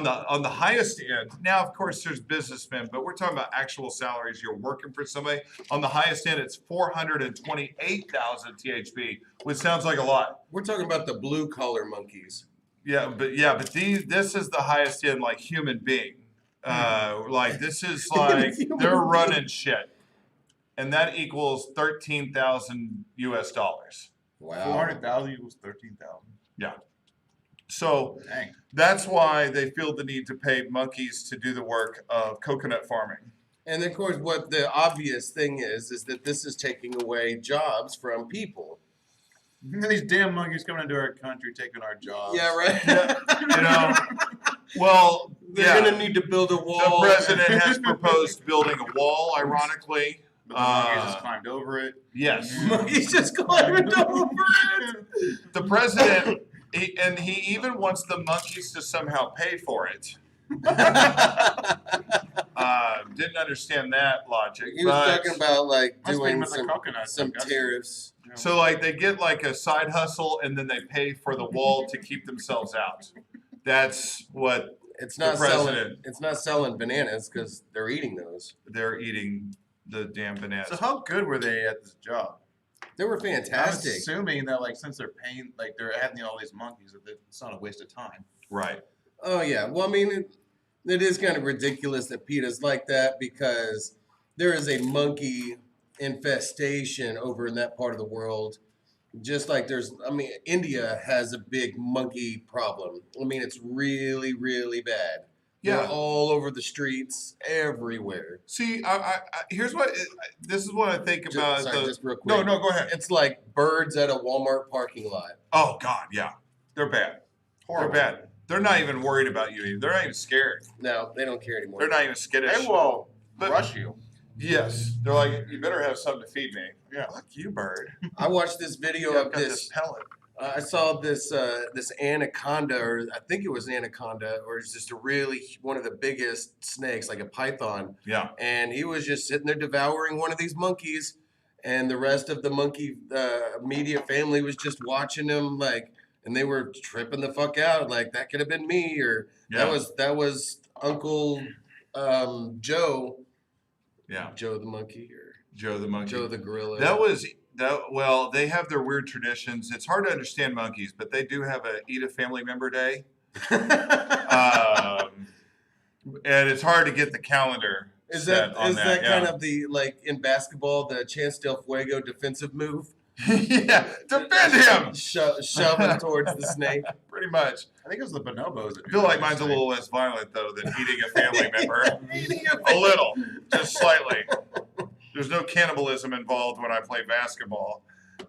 the highest end, now of course there's businessmen, but we're talking about actual salaries. You're working for somebody. On the highest end, it's 428,000 THB, which sounds like a lot. We're talking about the blue collar monkeys. But this is the highest end, like human being. Like this is like they're running shit, and that equals 13,000 US dollars. Wow. 400,000 equals 13,000. Yeah. So Dang. that's why they feel the need to pay monkeys to do the work of coconut farming. And of course, what the obvious thing is that this is taking away jobs from people. These damn monkeys coming into our country, taking our jobs. Yeah, right. You know, well, They're yeah. gonna need to build a The wall. president has proposed building a wall, ironically. But the monkeys just climbed over it. Yes. Monkeys just climbing over it. The president, he even wants the monkeys to somehow pay for it. Didn't understand that logic. He was but- talking about like Must be doing with the some coconut. tariffs. So like they get like a side hustle and then they pay for the wall to keep themselves out. That's what It's not The selling. president. It's not selling bananas because they're eating those. they're eating, the damn bananas. So how good were they at this job? They were I'm fantastic. assuming that like since they're paying, like they're having all these monkeys, that it's not a waste of time. Right. Oh yeah. Well, I mean, it is kind of ridiculous that PETA's like that because there is a monkey infestation over in that part of the world. Just like India has a big monkey problem. I mean, it's really, really bad. They're Yeah. all over the streets, everywhere. See, here's this is what I think about. Just real quick. No, go ahead. It's like birds at a Walmart parking lot. Oh God, yeah, they're bad. Horrible. They're bad. They're not even worried about you. They're not even scared. No, they don't care anymore. They're not even skittish. They will But- rush you. Yes, they're like, you better have something to feed me. Yeah. Fuck you, bird. I watched this video Yeah, I've of got this. pellet. I saw this anaconda, or I think it was an anaconda, or it's just one of the biggest snakes, like a python. Yeah. And he was just sitting there devouring one of these monkeys, and the rest of the monkey media family was just watching him, like, and they were tripping the fuck out, like that could have been me, or Yeah. that was Uncle Joe, Yeah. Joe the monkey, or Joe the monkey. Joe the gorilla. Well, they have their weird traditions. It's hard to understand monkeys, but they do have a eat a family member day. And it's hard to get the calendar. Is set that on kind yeah. of the, like in basketball, the Chance Del Fuego defensive move? Yeah, defend him. Shoving towards the snake. Pretty much. I think it was the bonobos. I feel like mine's a little less violent though than eating a family member. A little, just slightly. There's no cannibalism involved when I play basketball.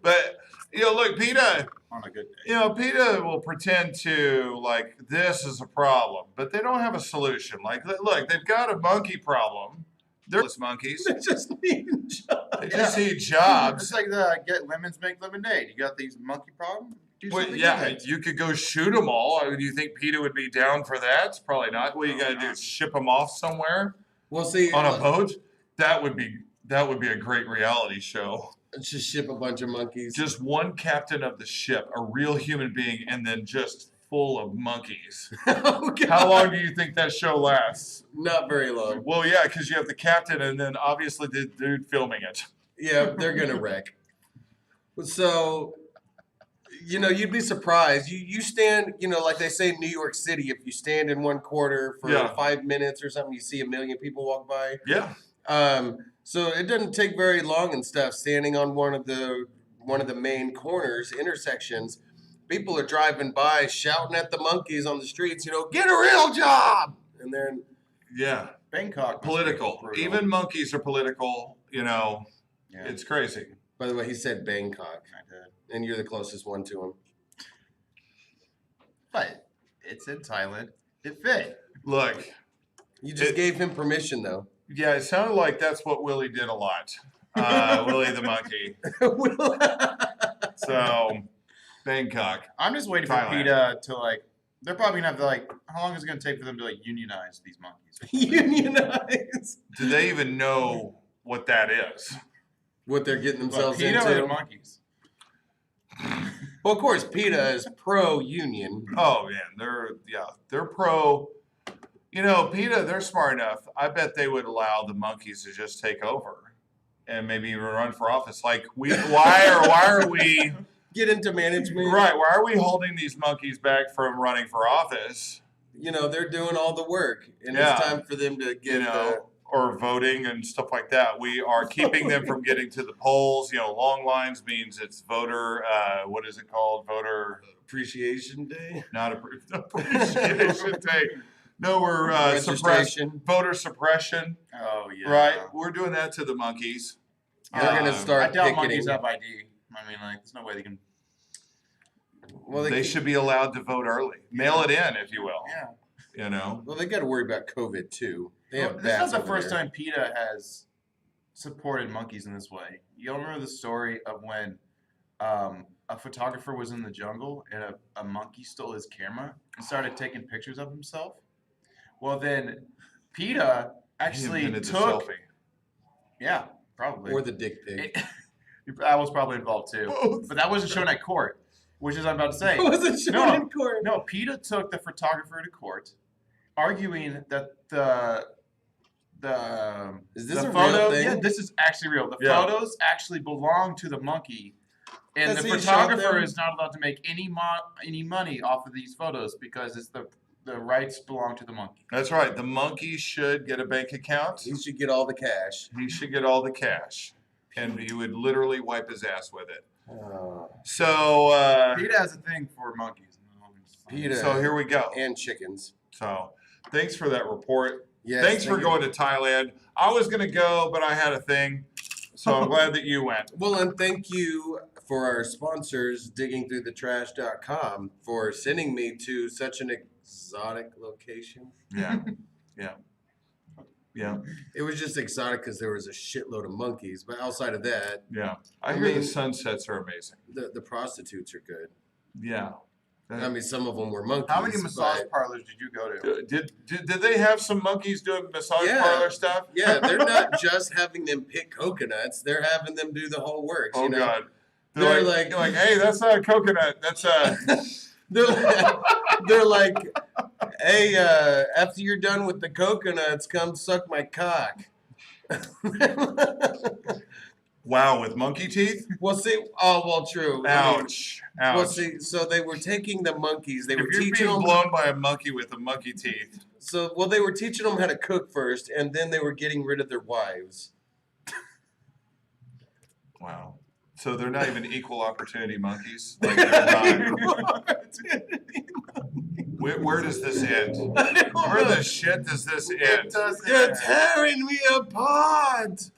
But look, PETA. On a good day. PETA will pretend to like this is a problem, but they don't have a solution. Like, look, they've got a monkey problem. They're just monkeys. They just need jobs. They just need It's jobs. like the get lemons make lemonade. You got these monkey problem. Do Well, something yeah, with it. you could go shoot them all. Do you think PETA would be down for that? Probably not. What you got to do is ship them off somewhere Well, see, on a boat. That would be a great reality show. just ship a bunch of monkeys. Just one captain of the ship, a real human being, and then just full of monkeys. Oh, God. How long do you think that show lasts? Not very long. Well, yeah, because you have the captain and then obviously the dude filming it. Yeah, they're gonna wreck. So, you'd be surprised. You stand, like they say in New York City, if you stand in one corner for Yeah. 5 minutes or something, you see 1 million people walk by. Yeah. So it doesn't take very long and stuff. Standing on one of the main corners, intersections, people are driving by shouting at the monkeys on the streets. Get a real job. And then Yeah. Bangkok. Political. Brutal. Even monkeys are political. Yeah. It's crazy. by the way, he said Bangkok, I did. and you're the closest one to him. But it's in Thailand. It fit. Look, You just gave him permission, though. yeah, it sounded like that's what Willie did a lot. Willie the monkey. So, Bangkok. I'm just waiting for Thailand. PETA to like. They're probably gonna have to like. How long is it gonna take for them to like unionize these monkeys? Unionize Do they even know what that is? what they're getting But themselves PETA or the into. monkeys? Well, of course, PETA is pro-union. Oh man, they're pro. PETA, they're smart enough. I bet they would allow the monkeys to just take over and maybe even run for office. Like why are we Get into management. right? Why are we holding these monkeys back from running for office? They're doing all the work, and Yeah. it's time for them to get Or voting and stuff like that. We are keeping them from getting to the polls. Long lines means it's voter. What is it called? Voter. appreciation day. Not appreciation day. No, we're suppressed. Registration. Voter suppression. Oh yeah. Right. We're doing that to the monkeys. They're gonna I start doubt picketing. monkeys have ID. I mean, like, there's no way they can. Well, they should be allowed to vote early. Mail it in, if you will. Yeah. You know? Well, they got to worry about COVID too. They have Well, this is bats not the over first there. time PETA has supported monkeys in this way. You all remember the story of when a photographer was in the jungle and a monkey stole his camera and started taking pictures of himself? Well, then PETA actually He invented the took. selfie. Yeah, probably. Or the dick pic. I was probably involved too. Both. But that wasn't shown at court, which is what I'm about to say. Wasn't shown No. in court. No, PETA took the photographer to court, arguing that the Is this the a photo, real thing? yeah, this is actually real. The Yeah. photos actually belong to the monkey, and Has the he shot photographer them? is not allowed to make any money off of these photos because it's the rights belong to the monkey. That's right. The monkey should get a bank account. He should get all the cash. He should get all the cash. And he would literally wipe his ass with it. Oh. So, PETA has a thing for monkeys. PETA. so here we go. And chickens. So thanks for that report. Yes, Thanks for thank you. going to Thailand. I was going to go, but I had a thing. So I'm glad that you went. Well, and thank you for our sponsors, diggingthroughthetrash.com, for sending me to such an exotic location. Yeah. Yeah. Yeah. It was just exotic because there was a shitload of monkeys, but outside of that, Yeah. I I hear the mean- sunsets are amazing. the prostitutes are good. Yeah. I mean, some of them were monkeys. How many massage but- parlors did you go to? Did they have some monkeys doing massage Yeah. parlor stuff? Yeah, they're not just having them pick coconuts; they're having them do the whole works. Oh you know? God. They're You're like, hey, that's not a coconut. That's a. They're like, hey, after you're done with the coconuts, come suck my cock. Wow, with monkey teeth? Well, see, true. I mean, Ouch. well, Ouch. see, so they were taking the monkeys. They If were you're teaching being them. blown by a monkey with a monkey teeth, They were teaching them how to cook first, and then they were getting rid of their wives. wow. So they're not even equal opportunity monkeys? Like they're not. Where does this end? Where the shit does this end? You're tearing me apart.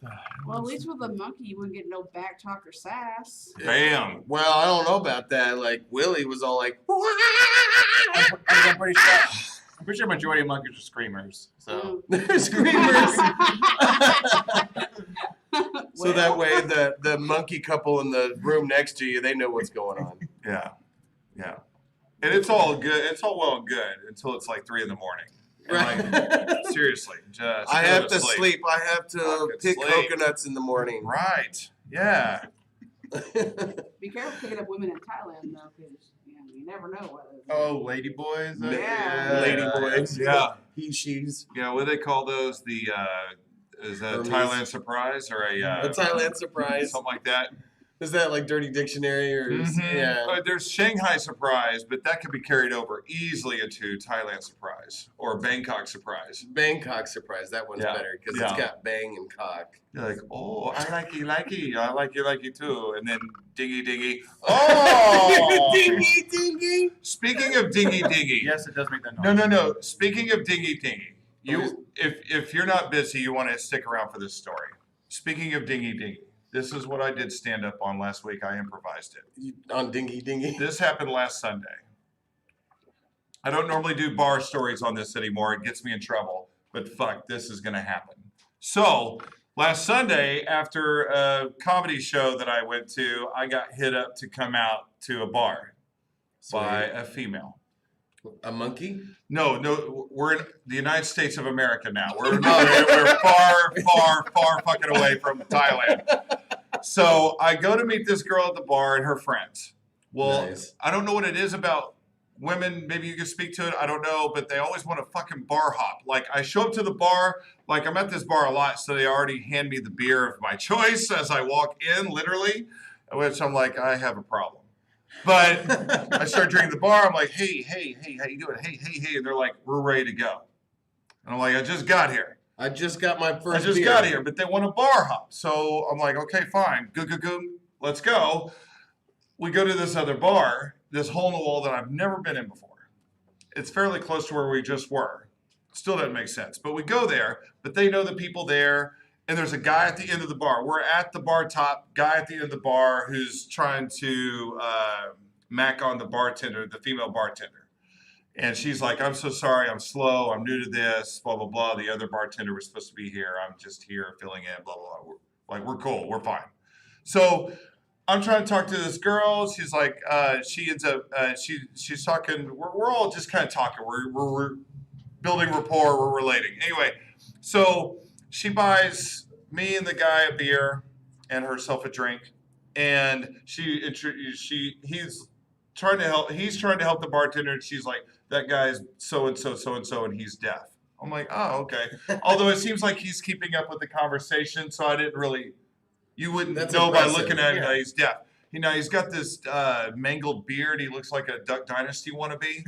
Well, at least with a monkey, you wouldn't get no back talk or sass. Bam. Well, I don't know about that. Like Willie was all like, I'm pretty sure a majority of monkeys are screamers. So they're screamers. So that Well. way the monkey couple in the room next to you, they know what's going on. Yeah. Yeah. And it's all good. It's all well and good until it's like 3 a.m. And like, seriously, just I go have to sleep. I have to Fucking pick sleep. coconuts in the morning. Right. Yeah. Be careful picking up women in Thailand, though, because you never know whether. oh, lady boys. Yeah. Lady boys. Yeah. He, she's. Yeah. What do they call those? The is that a Hermes. Thailand surprise or a A Thailand surprise. something like that? Is that like Dirty Dictionary or Mhm. yeah? There's Shanghai surprise, but that could be carried over easily into Thailand surprise or Bangkok surprise. Bangkok surprise. That one's Yeah. better because Yeah. it's got bang and cock. You're like, oh, I like you, I like you too, and then dingy dingy. Oh, Dingy, dingy. Speaking of dingy dingy. Yes, it does make that noise. No. Speaking of dingy dingy, if you're not busy, you want to stick around for this story. Speaking of dingy dingy, this is what I did stand up on last week. I improvised it. On dingy, dingy. This happened last Sunday. I don't normally do bar stories on this anymore. It gets me in trouble. But fuck, this is gonna happen. So last Sunday, after a comedy show that I went to, I got hit up to come out to a bar by a female. A monkey? No, we're in the United States of America now. We're far fucking away from Thailand. So I go to meet this girl at the bar and her friends. Well, Nice. I don't know what it is about women. Maybe you can speak to it. I don't know, but they always want to fucking bar hop. Like I show up to the bar, like I'm at this bar a lot, so they already hand me the beer of my choice as I walk in, literally, which I'm like, I have a problem. But I start drinking the bar. I'm like, hey, how you doing? Hey. And they're like, we're ready to go. And I'm like, I just got here. I just got my first I just beer. got here, but they want a bar hop. So I'm like, okay, fine. Go. Let's go. We go to this other bar, this hole in the wall that I've never been in before. It's fairly close to where we just were. Still doesn't make sense. But we go there, but they know the people there. And there's a guy at the end of the bar. We're at the bar top, guy at the end of the bar who's trying to Mac on the bartender, the female bartender. And she's like, I'm so sorry, I'm slow, I'm new to this, blah, blah, blah. The other bartender was supposed to be here. I'm just here filling in, blah, blah, blah. We're cool, we're fine. So I'm trying to talk to this girl. She's like, she ends up, she's talking, we're all just kind of talking. We're building rapport, we're relating. Anyway, so she buys me and the guy a beer and herself a drink. And he's trying to help the bartender, and she's like, that guy's so-and-so, and he's deaf. I'm like, oh, okay. Although it seems like he's keeping up with the conversation, so I didn't really, you wouldn't That's know impressive. by looking at him Yeah. that he's deaf. He's got this mangled beard. He looks like a Duck Dynasty wannabe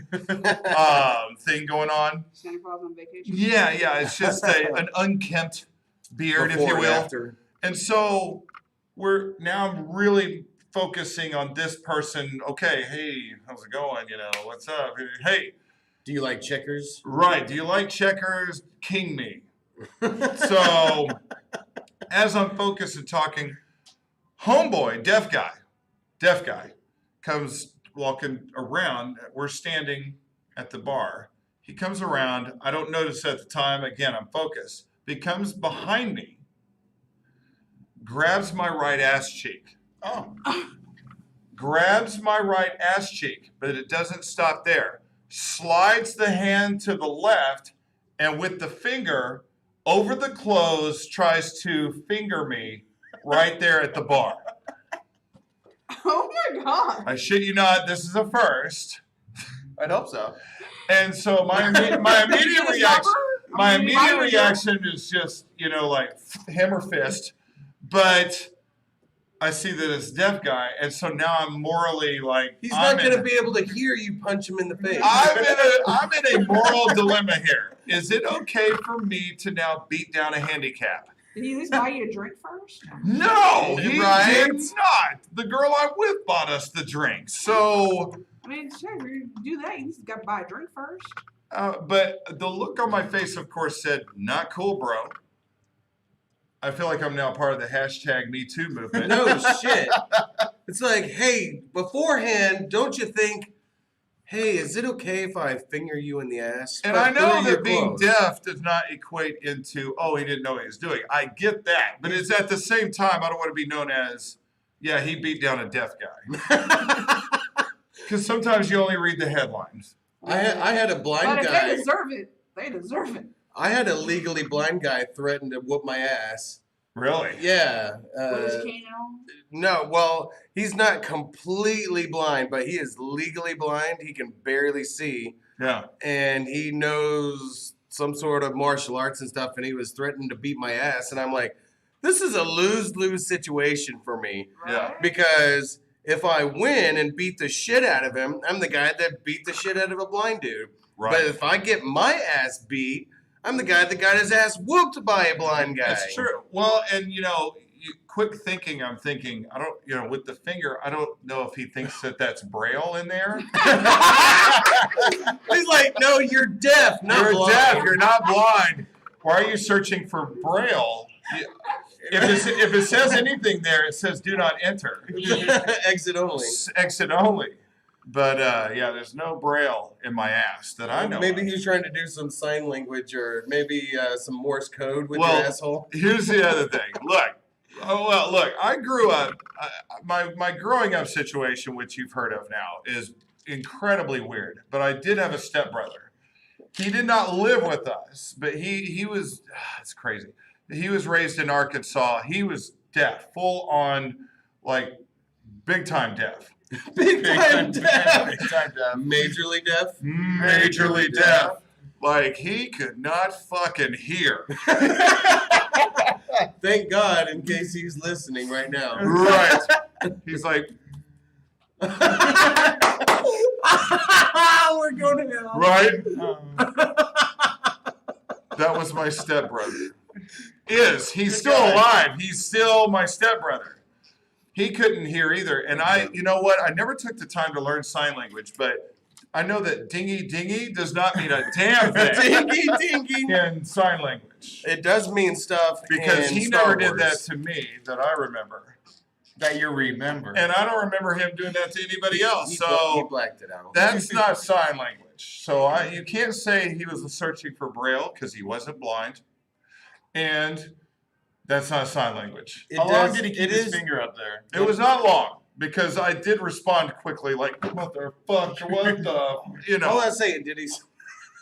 thing going on. Santa Claus on vacation. Yeah, it's just an unkempt beard, Before if you and will. after. And so I'm really focusing on this person. Okay, hey, how's it going? What's up? Hey, Do you like checkers? right. Do you like checkers? King me. So as I'm focused and talking, homeboy, deaf guy, comes walking around. We're standing at the bar. He comes around. I don't notice at the time. Again, I'm focused. He comes behind me, grabs my right ass cheek. Oh. Grabs my right ass cheek, but it doesn't stop there. Slides the hand to the left, and with the finger over the clothes, tries to finger me right there at the bar. Oh my God. I shit you not, this is a first. I'd hope so. And so my immediate reaction is just, like hammer fist. But I see that it's deaf guy, and so now I'm morally like, He's not going to be able to hear you punch him in the face. I'm in a moral dilemma here. Is it okay for me to now beat down a handicap? Did he at least buy you a drink first? No, he Right? did not. The girl I'm with bought us the drink. So, I mean, sure, if you do that, you just got to buy a drink first. but the look on my face, of course, said, not cool, bro. I feel like I'm now part of the hashtag Me Too movement. No shit. It's like, hey, beforehand, don't you think, hey, is it okay if I finger you in the ass? And But I know through your that being clothes? deaf does not equate into, oh, he didn't know what he was doing. I get that. But it's at the same time, I don't want to be known as, yeah, he beat down a deaf guy. Because sometimes you only read the headlines. I had a But blind if guy. they deserve it, they deserve it. I had a legally blind guy threaten to whoop my ass. Really? Yeah. With his cane and all. No, well, he's not completely blind, but he is legally blind. He can barely see, Yeah. and he knows some sort of martial arts and stuff, and he was threatening to beat my ass. And I'm like, this is a lose-lose situation for me, Yeah. Right? because if I win and beat the shit out of him, I'm the guy that beat the shit out of a blind dude. Right. But if I get my ass beat, I'm the guy that got his ass whooped by a blind guy. That's true. Well, and quick thinking, I'm thinking, I don't, with the finger, I don't know if he thinks that that's Braille in there. He's like, no, you're deaf, not You're blind. deaf, you're not blind. Why are you searching for Braille? If it says anything there, it says do not enter. Exit only. Exit only. But yeah, there's no Braille in my ass that I know. Maybe of. he's trying to do some sign language or maybe some Morse code with Well, your asshole. Here's the other thing. Look, I grew up. My growing up situation, which you've heard of now, is incredibly weird. But I did have a stepbrother. He did not live with us, but he was. It's crazy. He was raised in Arkansas. He was deaf, full on, like big time deaf. Big time deaf. Big time deaf. Majorly deaf. Majorly deaf. Like he could not fucking hear. Thank God, in case he's listening right now. Right. He's like, We're going to hell. right? That was my stepbrother. He's still alive. He's still my stepbrother. He couldn't hear either. And you know what? I never took the time to learn sign language, but I know that dingy dingy does not mean a damn thing Dingy, dingy. in sign language. It does mean stuff Because in he Star never did Wars. that to me that I remember. that you remember. And I don't remember him doing that to anybody else. He So blacked it out. that's not sign language. So you can't say he was searching for Braille because he wasn't blind. And that's not sign language. How long did he keep his finger up there? It was not long because I did respond quickly, like, motherfucker, what the, you know. All I'm saying, did he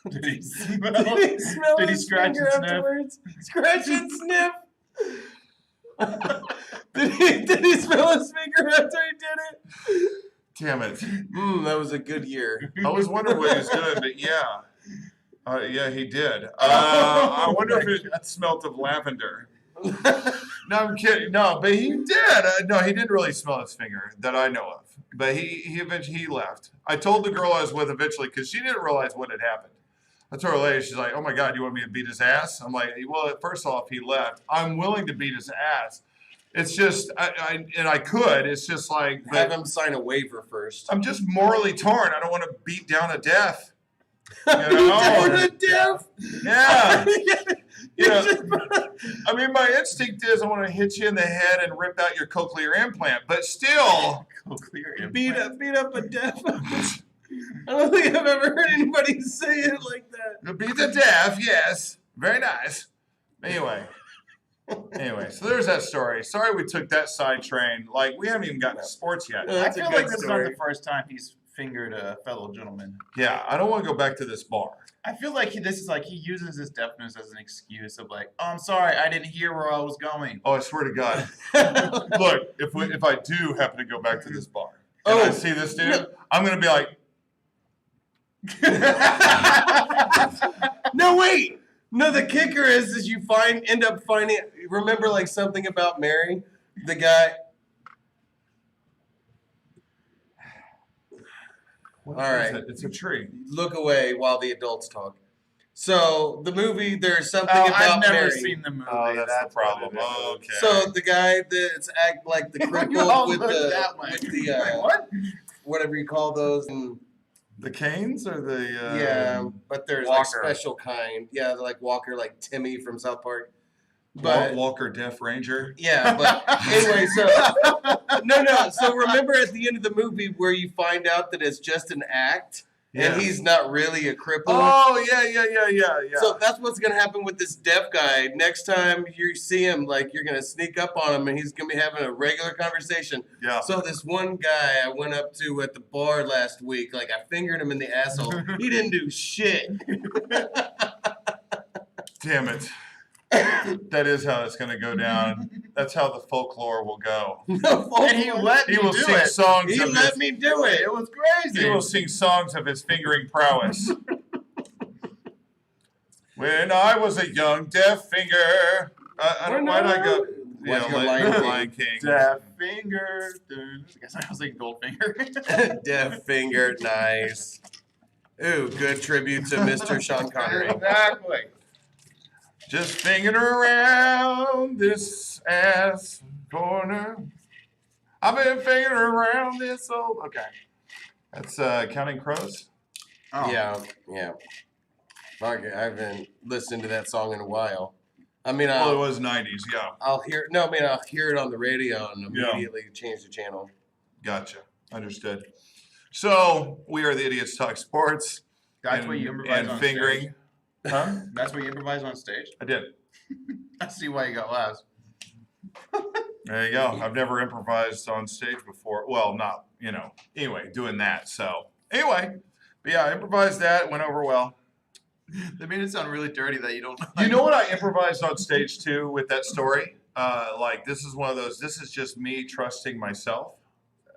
Did he smell? Did he smell Did he his scratch finger and sniff? afterwards? Scratch and sniff. did he smell his finger after he did it? Damn it. That was a good year. I was wondering what he was doing, but yeah. Yeah, he did. I wonder if it smelt of lavender. No, I'm kidding. No, but he did. No, he didn't really smell his finger that I know of. But he eventually left. I told the girl I was with eventually because she didn't realize what had happened. I told her later, she's like, "Oh my God, you want me to beat his ass?" I'm like, "Well, first off, he left. I'm willing to beat his ass. It's just, I could. It's just like, Have but him sign a waiver first. I'm just morally torn. I don't want to beat down a death. You Down know? to death. Yeah. You know, I mean, my instinct is I want to hit you in the head and rip out your cochlear implant, but still, Cochlear beat implant. up a deaf. I don't think I've ever heard anybody say it like that. beat the deaf, yes. Very nice. Anyway, so there's that story. Sorry we took that side train. Like, we haven't even gotten to sports yet. No, I that's a feel good like this is not story. the first time he's fingered a fellow gentleman. Yeah, I don't want to go back to this bar. I feel like this is like he uses his deafness as an excuse of like, oh, I'm sorry, I didn't hear where I was going. Oh, I swear to God. Look, if I do happen to go back to this bar and I see this dude, I'm going to be like, No, wait. No, the kicker is you end up finding. Remember, like something about Mary, the guy. All right, it's a tree. look away while the adults talk. So the movie, there's something Oh, about I've never Mary. seen the movie. Oh, that's the problem. what it is. Okay. So the guy that's act like the You all cripple with look the that way. Like, what? Whatever you call those. And, The Canes or the yeah, but there's like Walker. special kind. Yeah, they're like Walker, like Timmy from South Park. But But Walker Deaf Ranger? yeah, but anyway, so no. So remember at the end of the movie where you find out that it's just an act and he's not really a cripple. Oh, yeah. So that's what's gonna happen with this deaf guy. Next time you see him, like you're gonna sneak up on him and he's gonna be having a regular conversation. Yeah. So this one guy I went up to at the bar last week, like I fingered him in the asshole. He didn't do shit. Damn it. That is how it's going to go down. That's how the folklore will go. And he let He me will do sing it. songs He of let his, me do it. It was crazy. he will sing songs of his fingering prowess. When I was a young deaf finger. Why'd I go? Why'd you go Lion King. Deaf finger. I guess I was like Goldfinger. Deaf finger, nice. Ooh, good tribute to Mr. Sean Connery. Exactly. Just fingering around this ass corner. I've been fingering around this old. Okay. That's Counting Crows. Oh. Yeah. Okay, I haven't listened to that song in a while. I mean, Well, it was 90s. Yeah. I'll hear it on the radio and immediately change the channel. Gotcha. Understood. So we are the Idiots Talk Sports. That's and, what you improvise and on fingering. stage. Huh? That's what you improvise on stage. I did. I see why you got last. There you go. I've never improvised on stage before. Well, not, anyway, doing that. So, anyway, but yeah, I improvised that. Went over well. That made it sound really dirty that you don't. You know what I improvised on stage too with that story? This is one of those, this is just me trusting myself.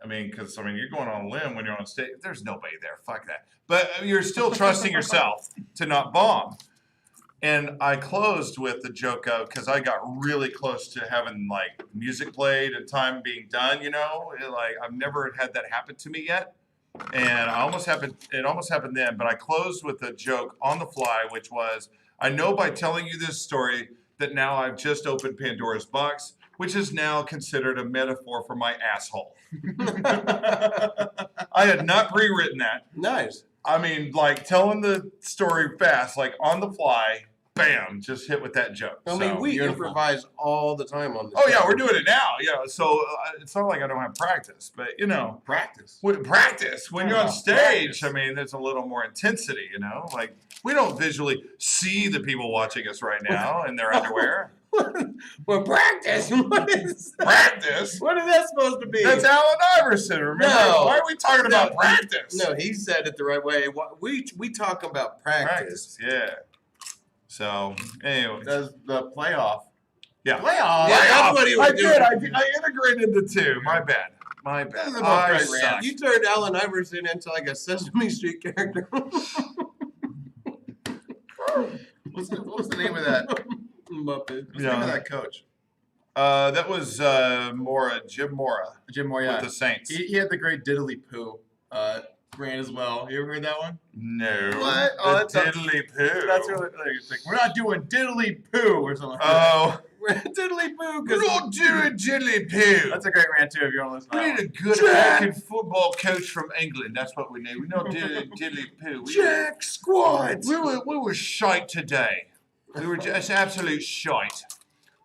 Because you're going on a limb when you're on stage. There's nobody there. Fuck that. But you're still trusting yourself to not bomb. And I closed with the joke of, because I got really close to having like music played and time being done, I've never had that happen to me yet. And it almost happened then, but I closed with a joke on the fly, which was, I know by telling you this story that now I've just opened Pandora's box, which is now considered a metaphor for my asshole. I had not pre-written that. Nice. Telling the story fast, like on the fly, bam, just hit with that joke. I mean, So, we beautiful. improvise all the time on this. Oh yeah, show. we're doing it now. Yeah, so it's not like I don't have practice, but Practice. practice when you're on Yeah, stage. practice. I mean, there's a little more intensity. Like we don't visually see the people watching us right now in their underwear. Well, practice. What is Practice. What is that supposed to be? That's Allen Iverson. Remember? No. Why are we talking about practice? No, he said it the right way. We talk about practice. Yeah. So anyway, Does the playoff? yeah. Playoff. Yeah, that's what he was I did. doing. I integrated the two. My bad. My bad. This is about I Greg suck. Rand. You turned Allen Iverson into like a Sesame Street character. What was the name of that? Muppet. What's the name of that coach? That was Jim Mora Jim Moriarty. with the Saints. He had the great diddly poo brand as well. You ever heard that one? No. What? Oh, The that's a- diddly poo. That's really it's like, we're not doing diddly poo or something. Like that. Oh, Diddly poo. we're not doing diddly poo. That's a great rant too. If you want to listen. We To need that a good Jack. American football coach from England. That's what we need. We don't do diddly poo. Jack Squad. We were shite today. We were just absolute shite.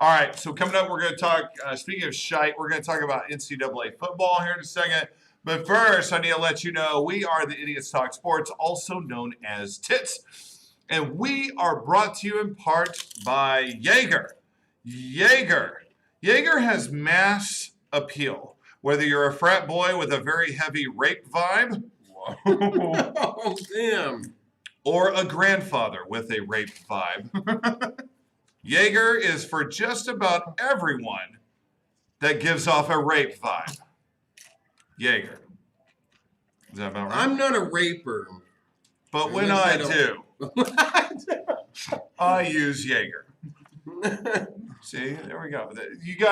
All right, so coming up, we're going to talk, speaking of shite, we're going to talk about NCAA football here in a second. But first, I need to let you know we are the Idiots Talk Sports, also known as TITS. And we are brought to you in part by Jaeger. Jaeger has mass appeal. Whether you're a frat boy with a very heavy rape vibe, Oh, damn. or a grandfather with a rape vibe, Jaeger is for just about everyone that gives off a rape vibe. Jaeger. Is that about right? I'm not a raper. But when At I least I do, I use Jaeger. See, there we go.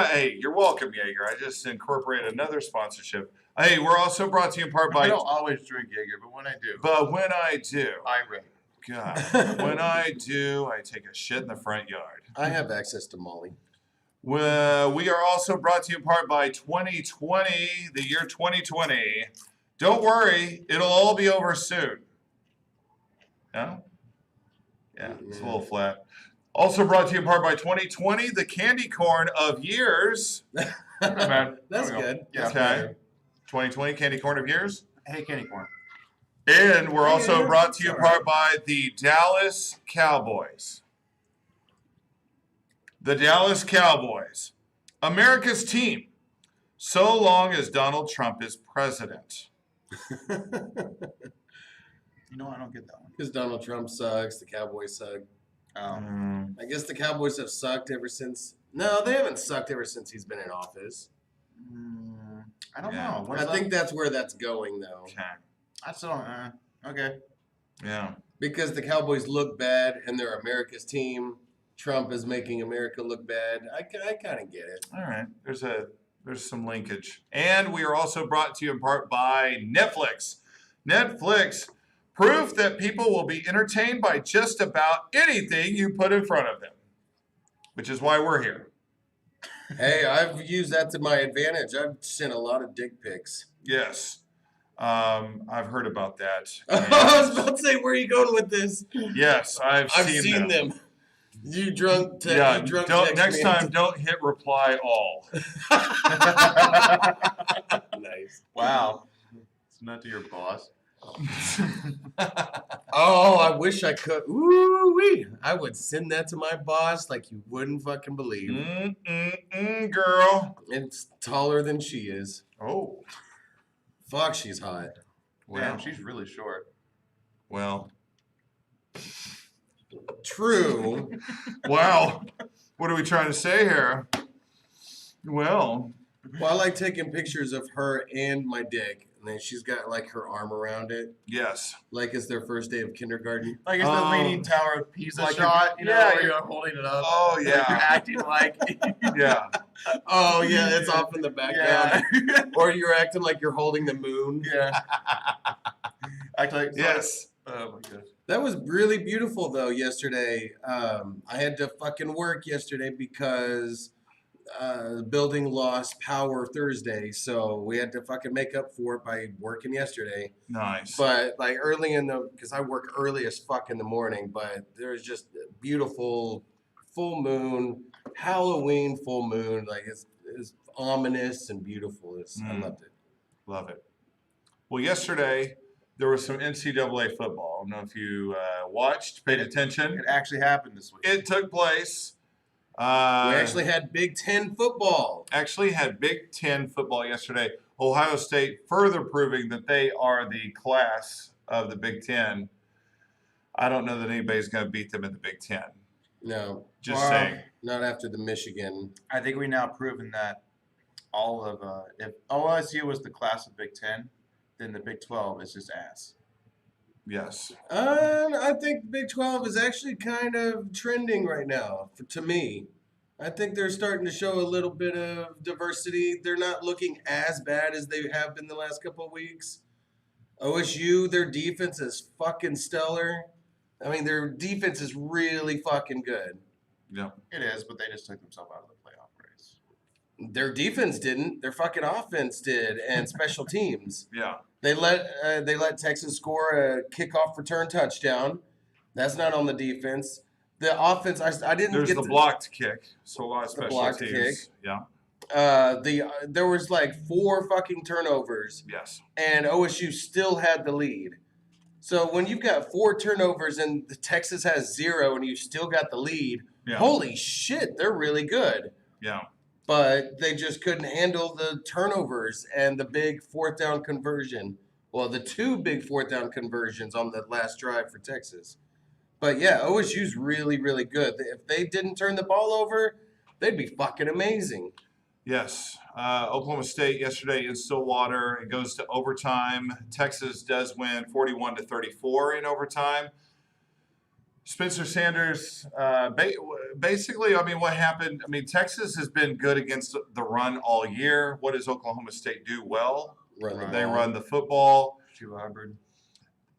Hey, you're welcome, Jaeger. I just incorporated another sponsorship. Hey, we're also brought to you in part I by. don't always drink Jaeger, but when I do, But when I do, I rape. God, when I do, I take a shit in the front yard. I have access to Molly. Well, we are also brought to you in part by 2020, the year 2020. Don't worry, it'll all be over soon. No? Yeah, it's a little flat. Also brought to you in part by 2020, the candy corn of years. Man, That's there we go. good. Yeah. Okay. 2020 candy corn of years. Hey, candy corn. And we're also Yeah, brought to you in sorry. part by the Dallas Cowboys. The Dallas Cowboys, America's team, so long as Donald Trump is president. You know, I don't get that one. Because Donald Trump sucks. The Cowboys suck. I guess the Cowboys have sucked ever since. No, they haven't sucked ever since he's been in office. I don't Yeah. know. What I is think that's where that's going, though. Okay. I still don't. Okay. Yeah. Because the Cowboys look bad and they're America's team. Trump is making America look bad. I kind of get it. All right. There's some linkage. And we are also brought to you in part by Netflix. Netflix, proof that people will be entertained by just about anything you put in front of them. Which is why we're here. Hey, I've used that to my advantage. I've sent a lot of dick pics. Yes. I've heard about that. I was about to say, where are you going with this? Yes, I've I've seen, seen them. You drunk? Yeah, you drunk don't, text next me. time don't hit reply all. Nice. Wow. It's not to your boss. Oh, I wish I could. Ooh wee! I would send that to my boss like you wouldn't fucking believe. Girl. It's taller than she is. Oh, Fuck, she's hot. Damn, she's really short. well. True. Wow. What are we trying to say here? Well, Well, I like taking pictures of her and my dick, and then she's got like her arm around it, yes. like it's their first day of kindergarten. Like it's Oh. the Leaning Tower of Pisa Like shot, you know, yeah, where you're- you're holding it up. Oh, Like, you're yeah. acting like. Yeah. Oh yeah, it's off in the background. Yeah. Or you're acting like you're holding the moon. Yeah. Act like. Yes. Oh my gosh. That was really beautiful though yesterday. I had to fucking work yesterday because the building lost power Thursday, so we had to fucking make up for it by working yesterday. Nice. But like early in the, because I work early as fuck in the morning, but there was just beautiful full moon, Halloween full moon. Like it's ominous and beautiful. I loved it. Love it. Well, yesterday there was some NCAA football. I don't know if you watched, paid attention. It actually happened this week. It took place. We actually had Big Ten football. Had Big Ten football yesterday. Ohio State further proving that they are the class of the Big Ten. I don't know that anybody's going to beat them in the Big Ten. No, Just Wow. saying. not after the Michigan. I think we now proven that all of if OSU was the class of Big Ten, then the Big 12 is just ass. Yes. I think Big 12 is actually kind of trending right now, to me. I think they're starting to show a little bit of diversity. They're not looking as bad as they have been the last couple of weeks. OSU, their defense is fucking stellar. I mean, their defense is really fucking good. Yeah. It is, but they just took themselves out of the playoff race. Their defense didn't. Their fucking offense did, and special teams. Yeah. They let Texas score a kickoff return touchdown. That's not on the defense. The offense, I didn't There's get the blocked kick. So a lot of special blocked teams. kick. Yeah. There was like 4 fucking turnovers, Yes. and OSU still had the lead. So when you've got 4 turnovers and the Texas has 0, and you still got the lead, Yeah. holy shit, they're really good. Yeah. But they just couldn't handle the turnovers and the big 4th down conversion. Well, the 2 big 4th down conversions on the last drive for Texas. But yeah, OSU's really, really good. If they didn't turn the ball over, they'd be fucking amazing. Yes. Oklahoma State yesterday in Stillwater. It goes to overtime. Texas does win 41-34 in overtime. Spencer Sanders, basically, I mean, what happened? I mean, Texas has been good against the run all year. What does Oklahoma State do well? Run the They ball. run the football. Chu Hubbard.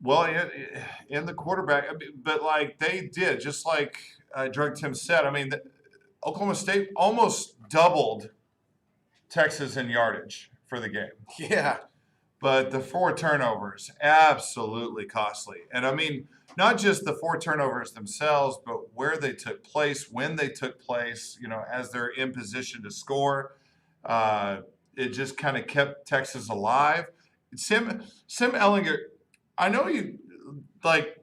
Well, in the quarterback, but like they did, just like Drug Tim said. I mean, Oklahoma State almost doubled Texas in yardage for the game. Yeah. But the 4 turnovers, absolutely costly. And I mean, not just the 4 turnovers themselves, but where they took place, when they took place, as they're in position to score. It just kind of kept Texas alive. Sim Ellinger, I know you, like,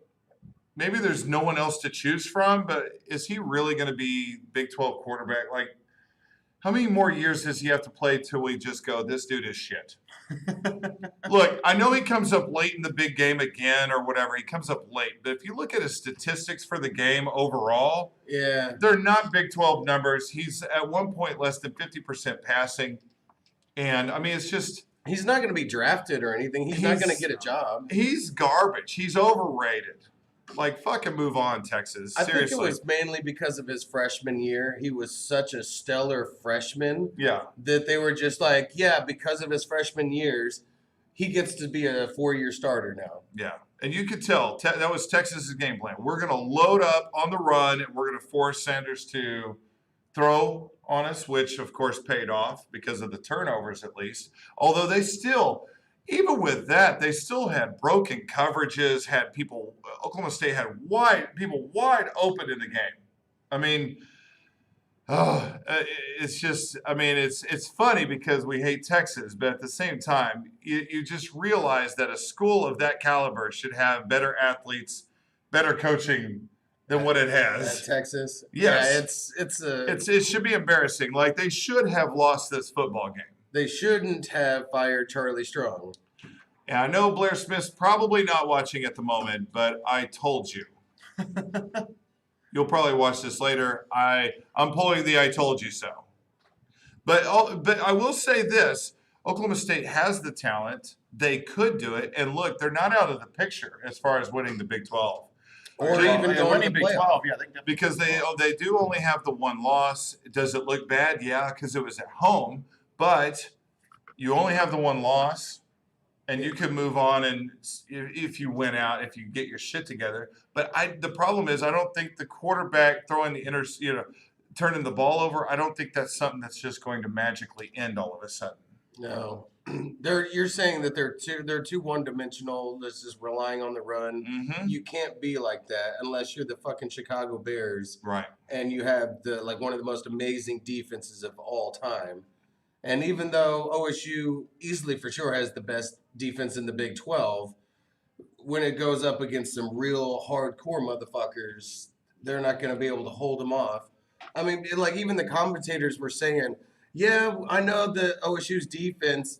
maybe there's no one else to choose from, but is he really going to be Big 12 quarterback? Like, how many more years does he have to play till we just go, this dude is shit? Look, I know he comes up late in the big game again or whatever. He comes up late. But if you look at his statistics for the game overall, Yeah. they're not Big 12 numbers. He's at one point less than 50% passing. And, I mean, it's just – He's not going to be drafted or anything. He's not going to get a job. he's garbage. He's overrated. Like, fucking move on, Texas. I think Seriously. it was mainly because of his freshman year. He was such a stellar freshman Yeah. that they were just like, yeah, because of his freshman years, he gets to be a 4-year starter now. Yeah. And you could tell that was Texas's game plan. We're going to load up on the run, and we're going to force Sanders to throw on us, which, of course, paid off because of the turnovers, at least. Although they still, even with that, they still had broken coverages, had people, Oklahoma State had people wide open in the game. I mean, it's just, I mean, it's funny because we hate Texas, but at the same time, you just realize that a school of that caliber should have better athletes, better coaching than what it At has. Texas. Yes. Yeah, It should be embarrassing. Like, they should have lost this football game. they shouldn't have fired Charlie Strong. And I know Blair Smith's probably not watching at the moment, but I told you. You'll probably watch this later. I'm pulling the I told you so. But I will say this, Oklahoma State has the talent. They could do it. And look, they're not out of the picture as far as winning the Big 12. Or Yeah, even yeah, going to winning the Big playoff. 12. Yeah, they definitely Because they do only have the one loss. Does it look bad? Yeah, because it was at home. But you only have the one loss. And you can move on, and if you win out, if you get your shit together. But the problem is, I don't think the quarterback throwing turning the ball over. I don't think that's something that's just going to magically end all of a sudden. No, you're saying that they're too one dimensional. This is relying on the run. Mm-hmm. You can't be like that unless you're the fucking Chicago Bears Right. and you have one of the most amazing defenses of all time. And even though OSU easily for sure has the best defense in the Big 12, when it goes up against some real hardcore motherfuckers, they're not going to be able to hold them off. I mean, like even the commentators were saying, yeah, I know that OSU's defense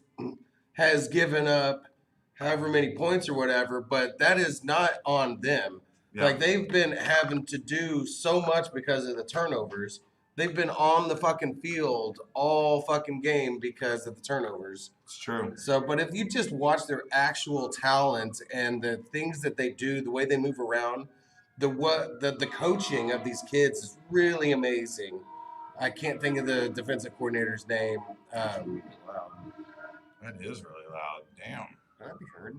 has given up however many points or whatever, but that is not on them. Yeah. Like they've been having to do so much because of the turnovers. They've been on the fucking field all fucking game because of the turnovers. It's true. So, but if you just watch their actual talent and the things that they do, the way they move around, the coaching of these kids is really amazing. I can't think of the defensive coordinator's name. Wow. That is really loud. Damn. Could that be heard?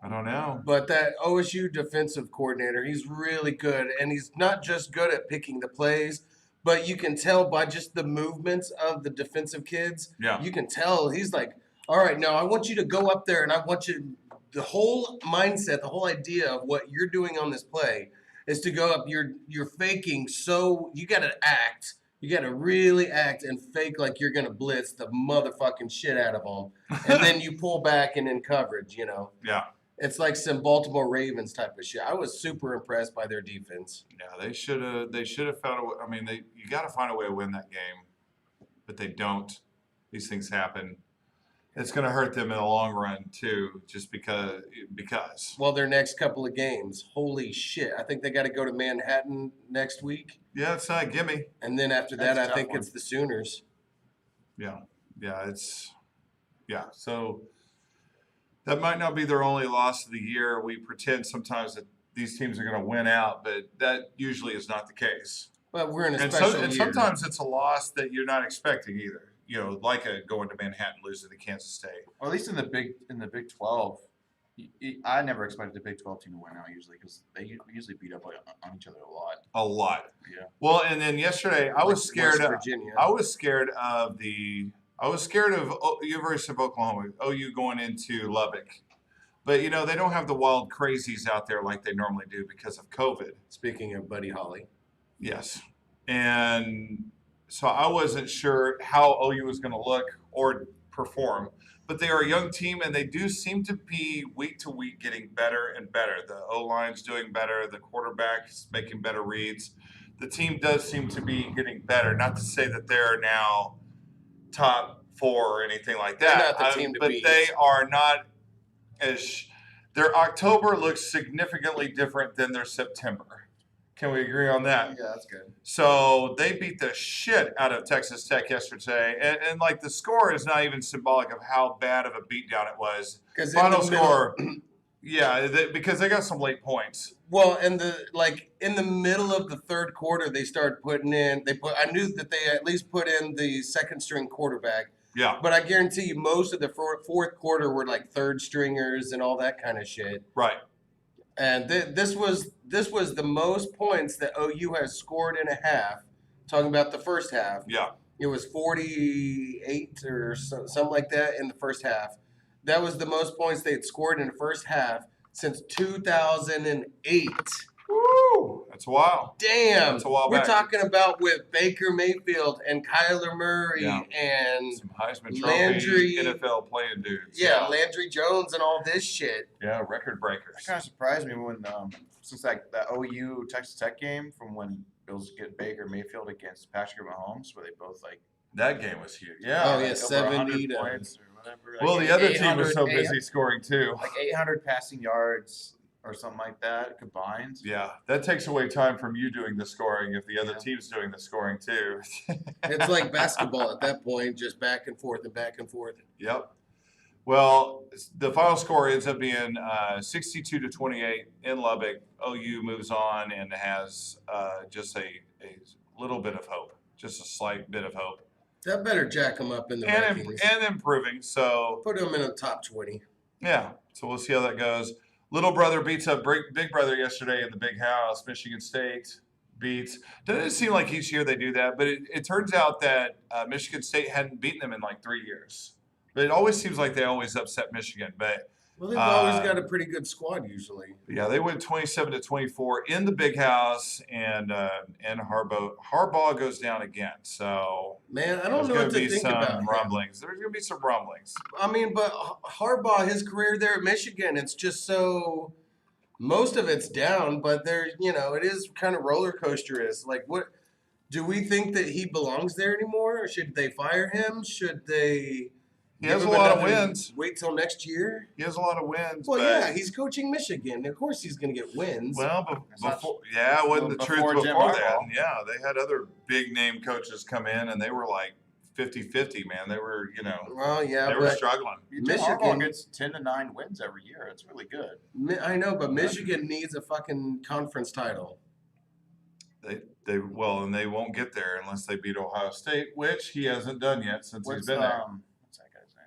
I don't know. But that OSU defensive coordinator, he's really good. And he's not just good at picking the plays, but you can tell by just the movements of the defensive kids. Yeah. You can tell he's like, all right, now I want you to go up there and I want you, the whole mindset, the whole idea of what you're doing on this play is to go up. You're faking, so you got to act. You got to really act and fake like you're going to blitz the motherfucking shit out of them. And then you pull back and in coverage, you know. Yeah. It's like some Baltimore Ravens type of shit. I was super impressed by their defense. Yeah, they should have found a way. I mean, you got to find a way to win that game, but they don't. These things happen. It's going to hurt them in the long run too, just because. Well, their next couple of games, holy shit! I think they got to go to Manhattan next week, Yeah, it's not a gimme. and then after That's that, a I tough think one. it's the Sooners. Yeah, So that might not be their only loss of the year. We pretend sometimes that these teams are going to win out, but that usually is not the case. But we're in a And, special year. sometimes it's a loss that you're not expecting either. You know, like going to Manhattan losing to Kansas State. Or at least in the Big 12, I never expected the Big 12 team to win out usually because they usually beat up on each other a lot. A lot. Yeah. Well, and then yesterday I was scared. West Virginia. I was scared of University of Oklahoma, OU going into Lubbock. But, you know, they don't have the wild crazies out there like they normally do because of COVID. Speaking of Buddy Holly, Yes. And so I wasn't sure how OU was going to look or perform. But they are a young team, and they do seem to be week to week getting better and better. The O-line's doing better. The quarterback's making better reads. The team does seem to be getting better. Not to say that they're now top 4 or anything like that. They're not the team to but beat. they are not as their October looks significantly different than their September. Can we agree on that? Yeah, that's good. So they beat the shit out of Texas Tech yesterday, and like the score is not even symbolic of how bad of a beatdown it was. because Final score, yeah, because they got some late points. Well, in the middle of the third quarter, they started putting in. I knew that they at least put in the second string quarterback, Yeah, but I guarantee you, most of the fourth quarter were like third stringers and all that kind of shit. right. And this was the most points that OU has scored in a half. Talking about the first half, Yeah, it was 48 or something like that in the first half. That was the most points they had scored in the first half since 2008. woo, that's a while. Damn, That's a while we're back. talking about with Baker Mayfield and Kyler Murray Yeah. and Some Heisman Trophy Landry- NFL playing dudes. Landry Jones and all this shit. yeah, record breakers. That kind of surprised me when since like that OU Texas Tech game from when Bills get Baker Mayfield against Patrick Mahomes, where they both like That game was huge. Yeah. Oh, yeah, over 70 100 to- points or whatever. Well, like the other team was 800 so busy scoring too. like 800 passing yards or something like that combined. Yeah, that takes away time from you doing the scoring if the other Yeah. team's doing the scoring too. It's like basketball at that point, just back and forth and back and forth. Yep. Well, the final score ends up being 62-28 in Lubbock. OU moves on and has just a little bit of hope, just a slight bit of hope, That better jack them up in the and rankings. and improving. So Put them in the top 20. yeah, so we'll see how that goes. Little brother beats up big brother yesterday in the big house, Michigan State. beats. Doesn't it seem like each year they do that? But it turns out that Michigan State hadn't beaten them in like 3 years. But it always seems like they always upset Michigan. But Well, they've always got a pretty good squad usually. yeah, they went 27-24 in the Big House, and Harbaugh goes down again. So Man, I there's don't know going what to to be think some about him. rumblings. There's going to be some rumblings. I mean, but Harbaugh, his career there at Michigan, it's just so. Most of it's down, but there, it is kind of roller coaster-ish. Like, what do we think that he belongs there anymore? Or should they fire him? Should they? He give has a him lot of another- wins. Wait till next year. He has a lot of wins. Well, but, yeah, he's coaching Michigan. Of course, he's going to get wins. Well, That's not before, yeah, it wasn't the truth before before Jim that. Harbaugh. Yeah, they had other big name coaches come in, and they were like 50-50, man. They were, Well, yeah, they were but struggling. Jim Michigan- Harbaugh gets 10 to 9 wins every year. It's really good. I know, but Michigan needs a fucking conference title. They and they won't get there unless they beat Ohio State, which he hasn't done yet since he's been there. What's that guy's name?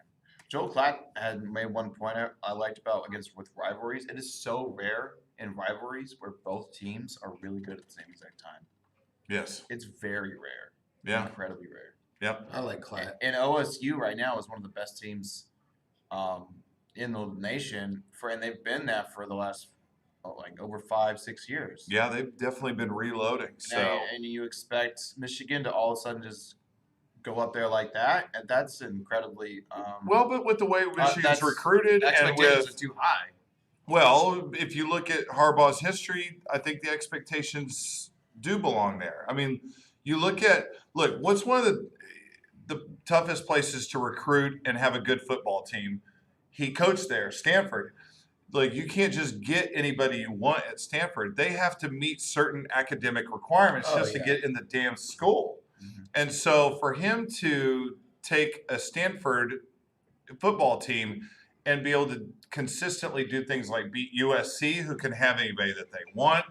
Joel Klatt had made one point I liked about with rivalries. It is so rare in rivalries where both teams are really good at the same exact time. Yes. It's very rare. Yeah. Incredibly rare. Yep. I like Klatt. And OSU right now is one of the best teams in the nation and they've been that for the last over 5-6 years. Yeah, they've definitely been reloading. So And you expect Michigan to all of a sudden just go up there like that, and that's incredibly well, but with the way Michigan's that's- recruited and expectations with are too high. well, if you look at Harbaugh's history, I think the expectations do belong there. I mean, you look what's one of the toughest places to recruit and have a good football team. He coached there, Stanford. Like, you can't just get anybody you want at Stanford. They have to meet certain academic requirements just to get in the damn school. Mhm. And so for him to take a Stanford football team and be able to consistently do things like beat USC, who can have anybody that they want,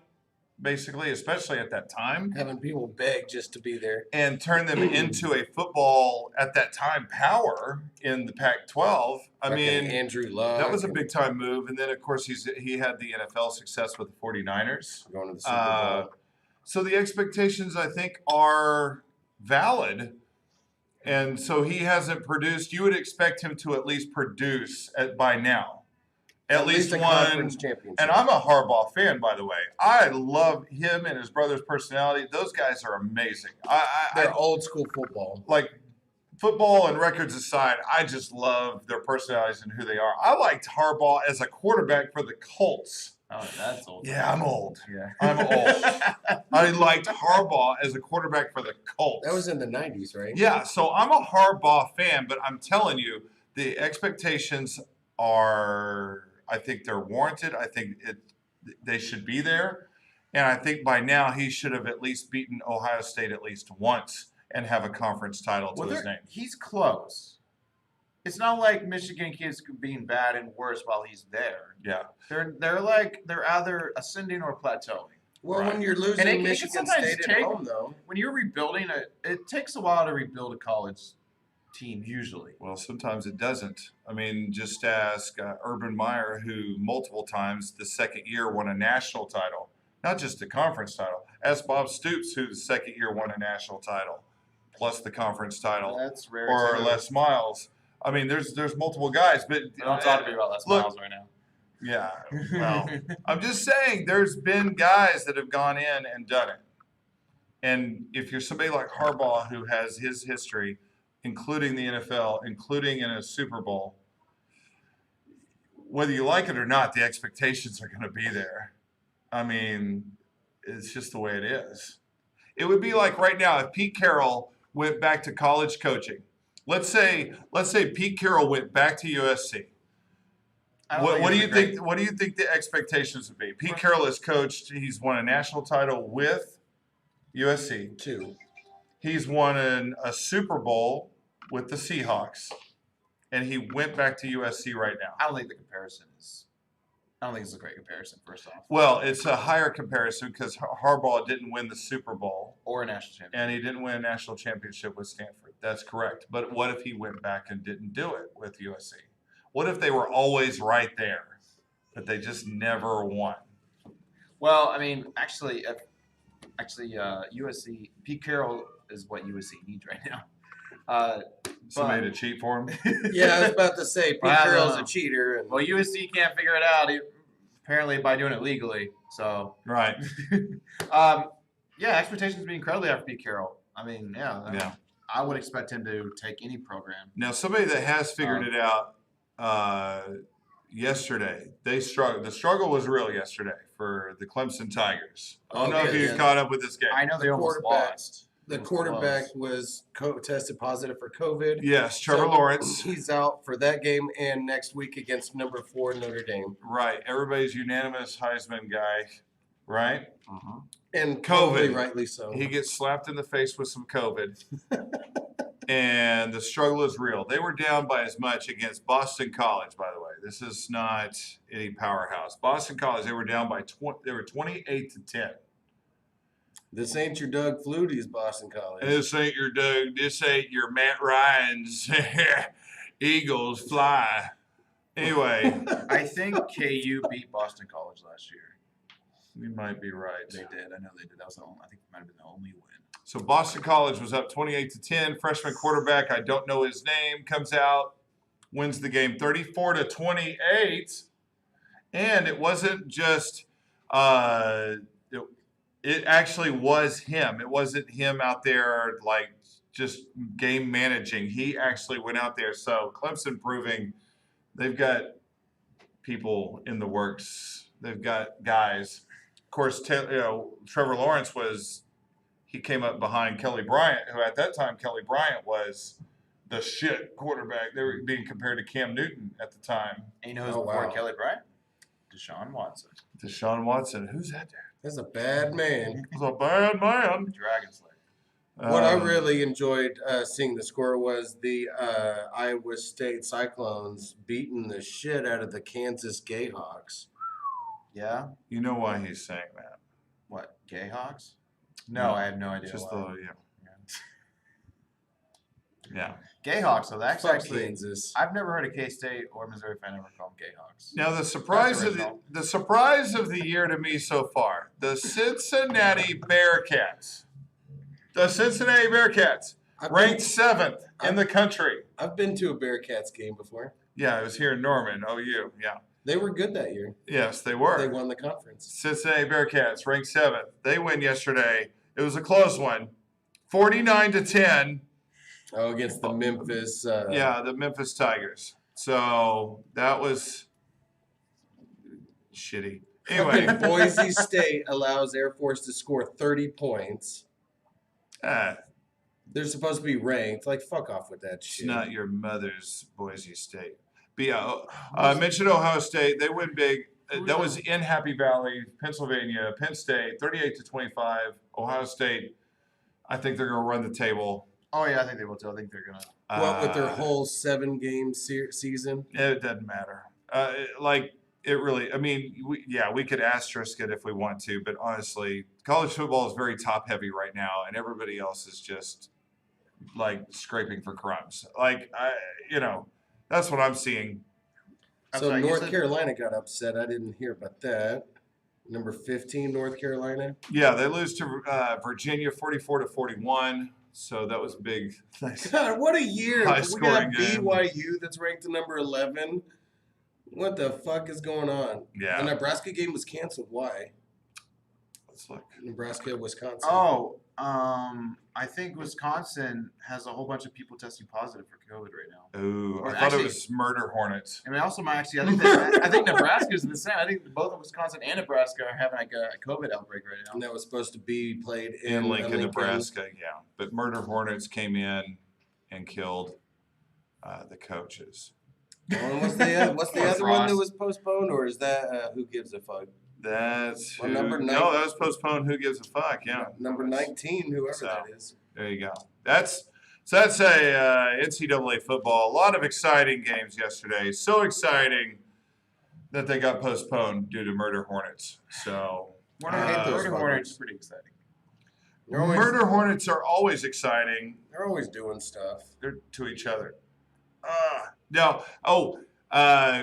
basically, especially at that time, Having people beg just to be there. and turn them into a football, at that time, power in the Pac-12. I Fucking mean, Andrew Luck. that was a big time move. And then, of course, he had the NFL success with the 49ers. going to the Super Bowl. So the expectations, I think, are valid. And so he hasn't produced. You would expect him to at least produce by now. At least a one. conference championship. And I'm a Harbaugh fan, by the way. I love him and his brother's personality. Those guys are amazing. They're old school football. Like, football and records aside, I just love their personalities and who they are. I liked Harbaugh as a quarterback for the Colts. Oh, that's old. Yeah, I'm old. Yeah. I'm old. I liked Harbaugh as a quarterback for the Colts. That was in the 90s, right? Yeah, so I'm a Harbaugh fan, but I'm telling you, the expectations are, I think they're warranted. I think they should be there. And I think by now he should have at least beaten Ohio State at least once and have a conference title to his name. He's close. It's not like Michigan kids being bad and worse while he's there. Yeah. They're either ascending or plateauing. Well, Right. when you're losing And it can Michigan sometimes State at take- home, though. When you're rebuilding it takes a while to rebuild a college team usually. Well, sometimes it doesn't. I mean, just ask Urban Meyer, who multiple times the second year won a national title, not just a conference title. Ask Bob Stoops, who the second year won a national title, plus the conference title, That's rare. or too. Les Miles. I mean, there's multiple guys, but We don't talk to me about Les Look- Miles right now. yeah. Well, I'm just saying, there's been guys that have gone in and done it. And if you're somebody like Harbaugh, who has his history, including the NFL, including in a Super Bowl, whether you like it or not, the expectations are going to be there. I mean, it's just the way it is. It would be like right now if Pete Carroll went back to college coaching. Let's say Pete Carroll went back to USC. What do you think? What do you think the expectations would be? Pete Carroll has coached. He's won a national title with USC. 2. He's won a Super Bowl with the Seahawks, and he went back to USC right now. I don't think the comparison is. I don't think it's a great comparison. First off, Well, it's a higher comparison because Harbaugh didn't win the Super Bowl, or a national championship. and he didn't win a national championship with Stanford. That's correct. But what if he went back and didn't do it with USC? What if they were always right there, but they just never won? Well, I mean, actually, actually, USC, Pete Carroll is what USC needs right now. Somebody to cheat for him. Yeah, I was about to say Pete Well, I don't Carroll's know. a cheater. And Well, USC can't figure it out, apparently by doing it legally. So, Right. yeah, expectations be incredibly after Pete Carroll. I mean, Yeah. I would expect him to take any program. Now, somebody that has figured it out yesterday, they struggled. The struggle was real yesterday for the Clemson Tigers. I don't know if Okay, you yeah. caught up with this game. I know they The almost quarterback- lost. the It was quarterback close. was tested positive for COVID. Yes, Trevor So Lawrence. He's out for that game and next week against number 4 Notre Dame. Right. Everybody's unanimous Heisman guy, right? And probably COVID. rightly so. He gets slapped in the face with some COVID. And the struggle is real. They were down by as much against Boston College, by the way. This is not any powerhouse. Boston College, they were down by 20, they were 28-10. This ain't your Doug Flutie's Boston College. And this ain't your Doug, this ain't your Matt Ryan's Eagles fly. Anyway, I think KU beat Boston College last year. you might be right. They did. I know they did. That was the only, I think it might have been the only win. So Boston College was up 28-10. Freshman quarterback, I don't know his name, comes out, wins the game 34-28. And it wasn't just it actually was him. It wasn't him out there like just game managing. He actually went out there. So Clemson proving they've got people in the works. They've got guys. Of course, Trevor Lawrence he came up behind Kelly Bryant, who at that time Kelly Bryant was the shit quarterback. They were being compared to Cam Newton at the time. And you know who's Oh, before wow. Kelly Bryant? Deshaun Watson. Deshaun Watson. Who's that dude? That's a bad man. He's a bad man. Dragon Slayer. What I really enjoyed seeing the score was the Iowa State Cyclones beating the shit out of the Kansas Jayhawks. Yeah? You know why he's saying that? What? Jayhawks? No, I have no idea. Just why. yeah. Jayhawks, though. That's Fuck actually. Kansas. I've never heard a K-State or Missouri fan ever call them Jayhawks. Now the surprise That's of the, original. the surprise of the year to me so far, the Cincinnati Bearcats. The Cincinnati Bearcats ranked 7th in the country. I've been to a Bearcats game before. Yeah, it was here in Norman, OU. Yeah. They were good that year. Yes, they were. They won the conference. Cincinnati Bearcats ranked 7th. They win yesterday. It was a close one. 49-10. Oh, against the Memphis. Yeah, the Memphis Tigers. So that was shitty. Anyway, Boise State allows Air Force to score 30 points. They're supposed to be ranked. Like, fuck off with that it's shit. not your mother's Boise State. But yeah, I mentioned Ohio State. They win big. That was in Happy Valley, Pennsylvania. Penn State, 38-25. Ohio State, I think they're going to run the table. Oh, yeah, I think they will too. I think they're going to. What with their whole 7-game season? It doesn't matter. It really, I mean, we could asterisk it if we want to, but honestly, college football is very top heavy right now, and everybody else is just like scraping for crumbs. That's what I'm seeing. I'm So sorry, you North said- Carolina got upset. I didn't hear about that. Number 15, North Carolina. Yeah, they lose to Virginia 44-41, so that was big. God, what a year. High We got scoring game. BYU that's ranked to number 11. What the fuck is going on? Yeah. The Nebraska game was canceled. Why? Let's look. Nebraska, Wisconsin. Oh, I think Wisconsin has a whole bunch of people testing positive for COVID right now. Ooh, Or I thought actually- it was murder hornets. I mean, also, I think Nebraska's in the same. I think both Wisconsin and Nebraska are having like a COVID outbreak right now. And that was supposed to be played In Lincoln, Nebraska, yeah. But murder hornets came in and killed the coaches. And what's the Or other one that Frost. was postponed, or is that who gives a fuck? That's Well, who, number no, nine- that was postponed. Who gives a fuck? Yeah, Number 19, whoever So, that is. there you go. That's a NCAA football. A lot of exciting games yesterday. So exciting that they got postponed due to murder hornets. So Murder Hornets is pretty exciting. They're always, murder hornets are always exciting. they're always doing stuff. They're to each other.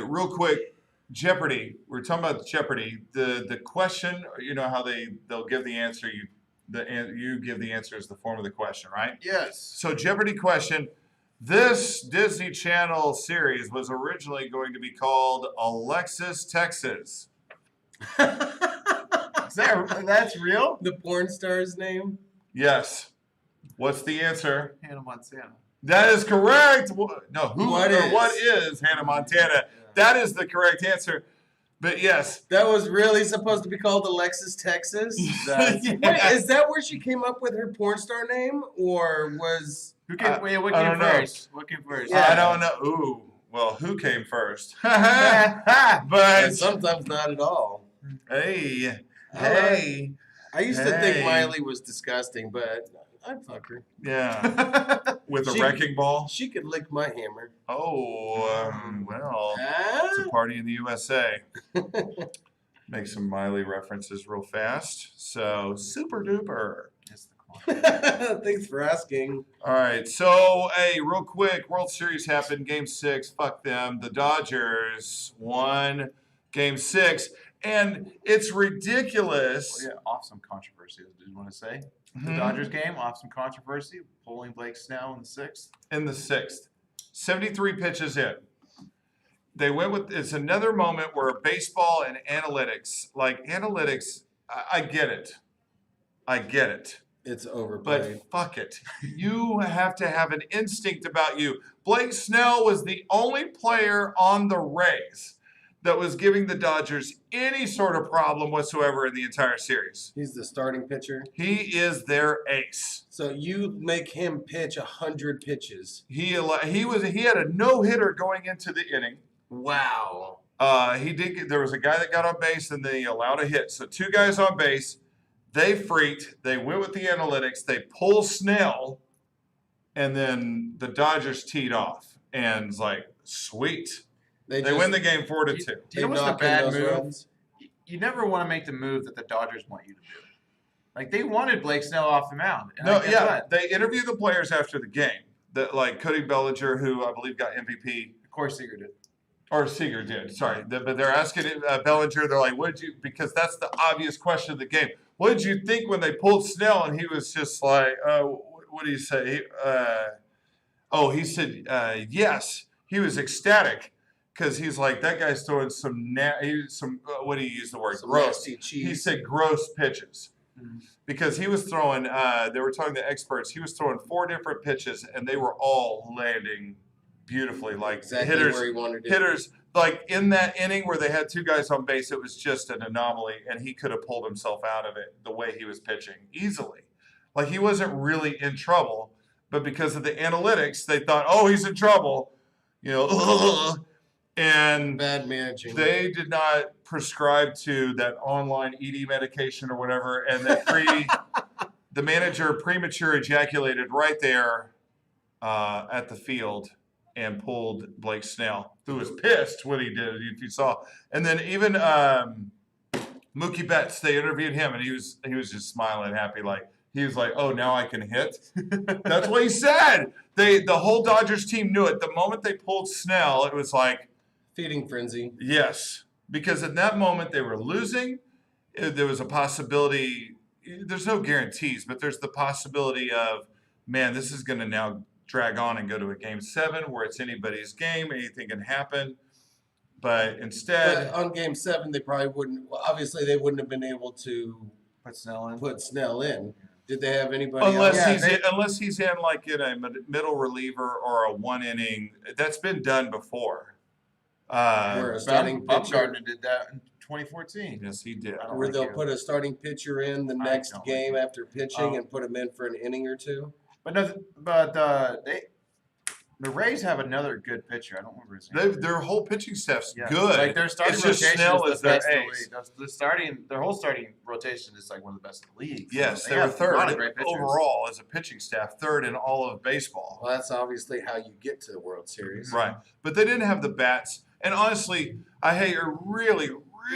Real quick, Jeopardy. We're talking about Jeopardy. The question, you know how they'll give the answer. you give the answer as the form of the question, right? Yes. So Jeopardy question. This Disney Channel series was originally going to be called Alexis, Texas. That's real? The porn star's name? Yes. What's the answer? Hannah Montana. That is correct. No, What what is? is Hannah Montana? That is the correct answer. But yes. That was really supposed to be called Alexis, Texas? That's- Yeah. Wait, is that where she came up with her porn star name? Or was... Who came, wait, what I came don't know. first? What came first? Yeah. I don't know. Ooh. Well, who came first? And but sometimes not at all. hey, I hey, I used to think Hey. Miley was disgusting, but I'd fuck her. yeah, with a She- wrecking ball. She could lick my hammer. Oh, well, it's a Ah? party in the USA. Make some Miley references real fast. So super duper. It's the clock. Thanks for asking. All right, so hey, real quick, World Series happened. Game 6, fuck them. The Dodgers won Game 6, and it's ridiculous. Oh, yeah, off some controversy. Did you want to say the Mhm. Dodgers game? Off some controversy. Pulling Blake Snell in the 6th. In the 6th, 73 pitches in. They went with it's another moment where baseball and analytics, I get it. I get it. It's overplayed. But fuck it. You have to have an instinct about you. Blake Snell was the only player on the Rays that was giving the Dodgers any sort of problem whatsoever in the entire series. He's the starting pitcher. He is their ace. So you make him pitch 100 pitches. He had a no-hitter going into the inning. Wow. There was a guy that got on base and they allowed a hit. So 2 guys on base. They freaked. They went with the analytics. They pull Snell, and then the Dodgers teed off. And it's like, sweet. They just- win the game 4-2. Do you they know what's the knock in bad those move? runs. You never want to make the move that the Dodgers want you to do. Like they wanted Blake Snell off the mound. And No, like, guess yeah, what? they interviewed the players after the game. That like Cody Bellinger, who I believe got MVP, Of course, Seager did. or Seager did. Sorry, but they're asking Bellinger. They're like, "What did you?" Because that's the obvious question of the game. What did you think when they pulled Snell? And he was just like, "What do you say?" He said, "Yes." He was ecstatic because he's like, "That guy's throwing some what do you use the word? Some Gross." nasty cheese. He said gross pitches. Mhm. Because he was throwing, they were talking to experts, he was throwing 4 different pitches and they were all landing beautifully. Like exactly where he wanted it. hitters, like in that inning where they had 2 guys on base, it was just an anomaly and he could have pulled himself out of it the way he was pitching easily. Like he wasn't really in trouble, but because of the analytics, they thought, oh, he's in trouble, and Bad managing. they did not prescribe to that online ED medication or whatever, and the manager premature ejaculated right there at the field and pulled Blake Snell, who was pissed when he did it, if you saw. And then even Mookie Betts, they interviewed him, and he was just smiling, happy, like he was like, "Oh, now I can hit." That's what he said. The whole Dodgers team knew it. The moment they pulled Snell, it was like, Feeding frenzy. yes, because at that moment they were losing. There was a possibility. There's no guarantees, but there's the possibility of, man, this is going to now drag on and go to a game 7 where it's anybody's game. Anything can happen. But instead, But on game 7, they probably wouldn't. Well, obviously, they wouldn't have been able to Put Snell in. put Snell in. Did they have anybody unless else? unless he's in like in a middle reliever or a 1 inning, that's been done before. Where a starting pitcher, Bumgarner did that in 2014. Yes, he did. I don't where like they'll you. put a starting pitcher in the I next don't like game you. after pitching Oh. and put him in for an inning or 2. But no, the Rays have another good pitcher. I don't remember his name. Their whole pitching staff's Yeah. good. Like their starting It's just rotation Snell is is the their best in the ace. league. Their whole starting rotation is like one of the best in the league. So Yes, they were have a lot of third great pitchers. overall as a pitching staff, third in all of baseball. Well, that's obviously how you get to the World Series. Right. But they didn't have the bats. And honestly,